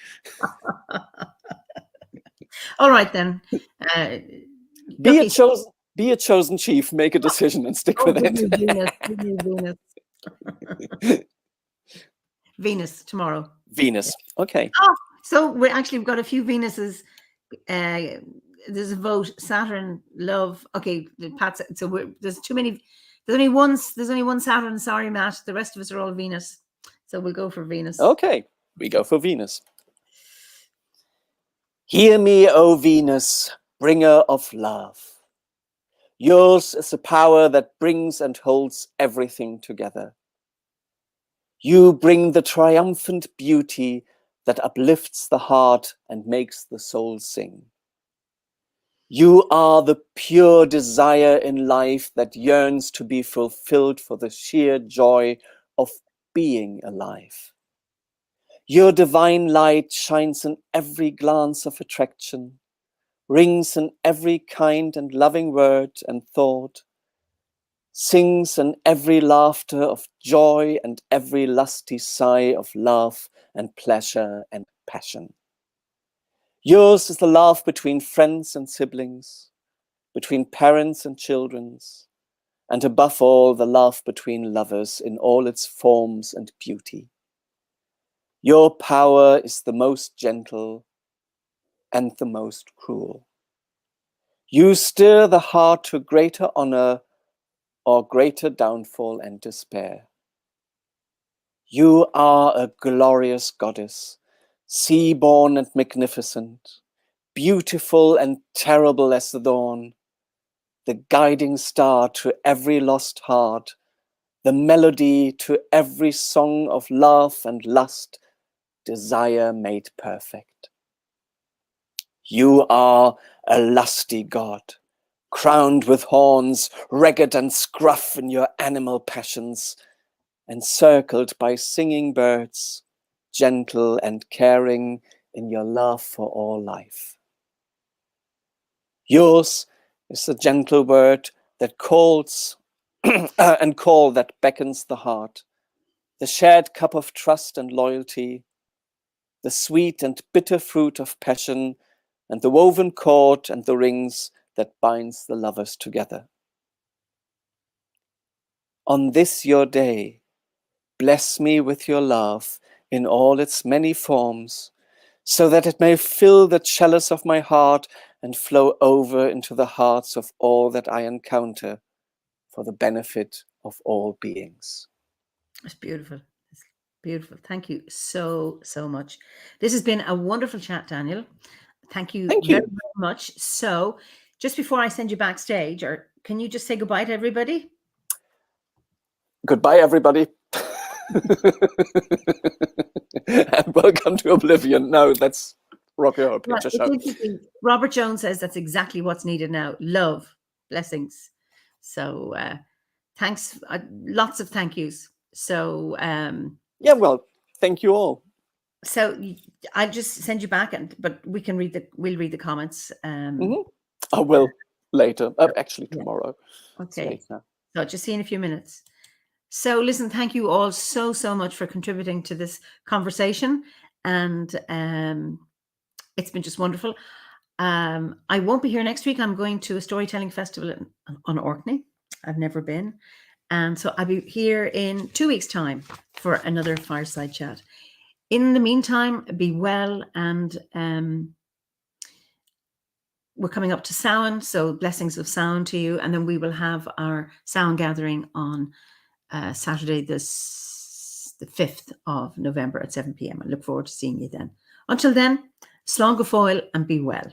All right, then. Be a chosen chief, make a decision and stick with it. Venus tomorrow. Venus. Okay. Oh, so we've got a few Venuses. There's a vote. Saturn, love. Okay, Pat. So there's too many. There's only one Saturn. Sorry, Matt. The rest of us are all Venus. So we'll go for Venus. Okay, we go for Venus. Hear me, O Venus, bringer of love. Yours is the power that brings and holds everything together. You bring the triumphant beauty that uplifts the heart and makes the soul sing. You are the pure desire in life that yearns to be fulfilled for the sheer joy of being alive. Your divine light shines in every glance of attraction, rings in every kind and loving word and thought, sings in every laughter of joy and every lusty sigh of love and pleasure and passion. Yours is the love between friends and siblings, between parents and children, and above all, the love between lovers in all its forms and beauty. Your power is the most gentle and the most cruel. You stir the heart to greater honor or greater downfall and despair. You are a glorious goddess, sea-born and magnificent, beautiful and terrible as the dawn, the guiding star to every lost heart, the melody to every song of love and lust, desire made perfect. You are a lusty god, crowned with horns, ragged and scruff in your animal passions, encircled by singing birds, gentle and caring in your love for all life. Yours is the gentle word that calls and call that beckons the heart, the shared cup of trust and loyalty, the sweet and bitter fruit of passion, and the woven cord and the rings that binds the lovers together. On this your day, bless me with your love in all its many forms, so that it may fill the chalice of my heart and flow over into the hearts of all that I encounter for the benefit of all beings. It's beautiful. It's beautiful. Thank you so much. This has been a wonderful chat, Daniel. Thank you very much. So just before I send you backstage, or can you just say goodbye to everybody? Goodbye, everybody. And welcome to Oblivion. No, that's Rocky Horror Picture Show. Robert Jones says that's exactly what's needed now. Love, blessings. So thanks, lots of thank yous. So yeah, well, thank you all. So I'll just send you back, but we'll read the comments. I will later. Actually, tomorrow. Okay. So I'll just see you in a few minutes. So listen, thank you all so much for contributing to this conversation, and it's been just wonderful. I won't be here next week. I'm going to a storytelling festival on Orkney. I've never been, and so I'll be here in 2 weeks' time for another Fireside Chat. In the meantime, be well, and we're coming up to Samhain, so blessings of Samhain to you, and then we will have our Samhain gathering on Saturday, the 5th of November at 7 p.m. I look forward to seeing you then. Until then, slán go fóill and be well.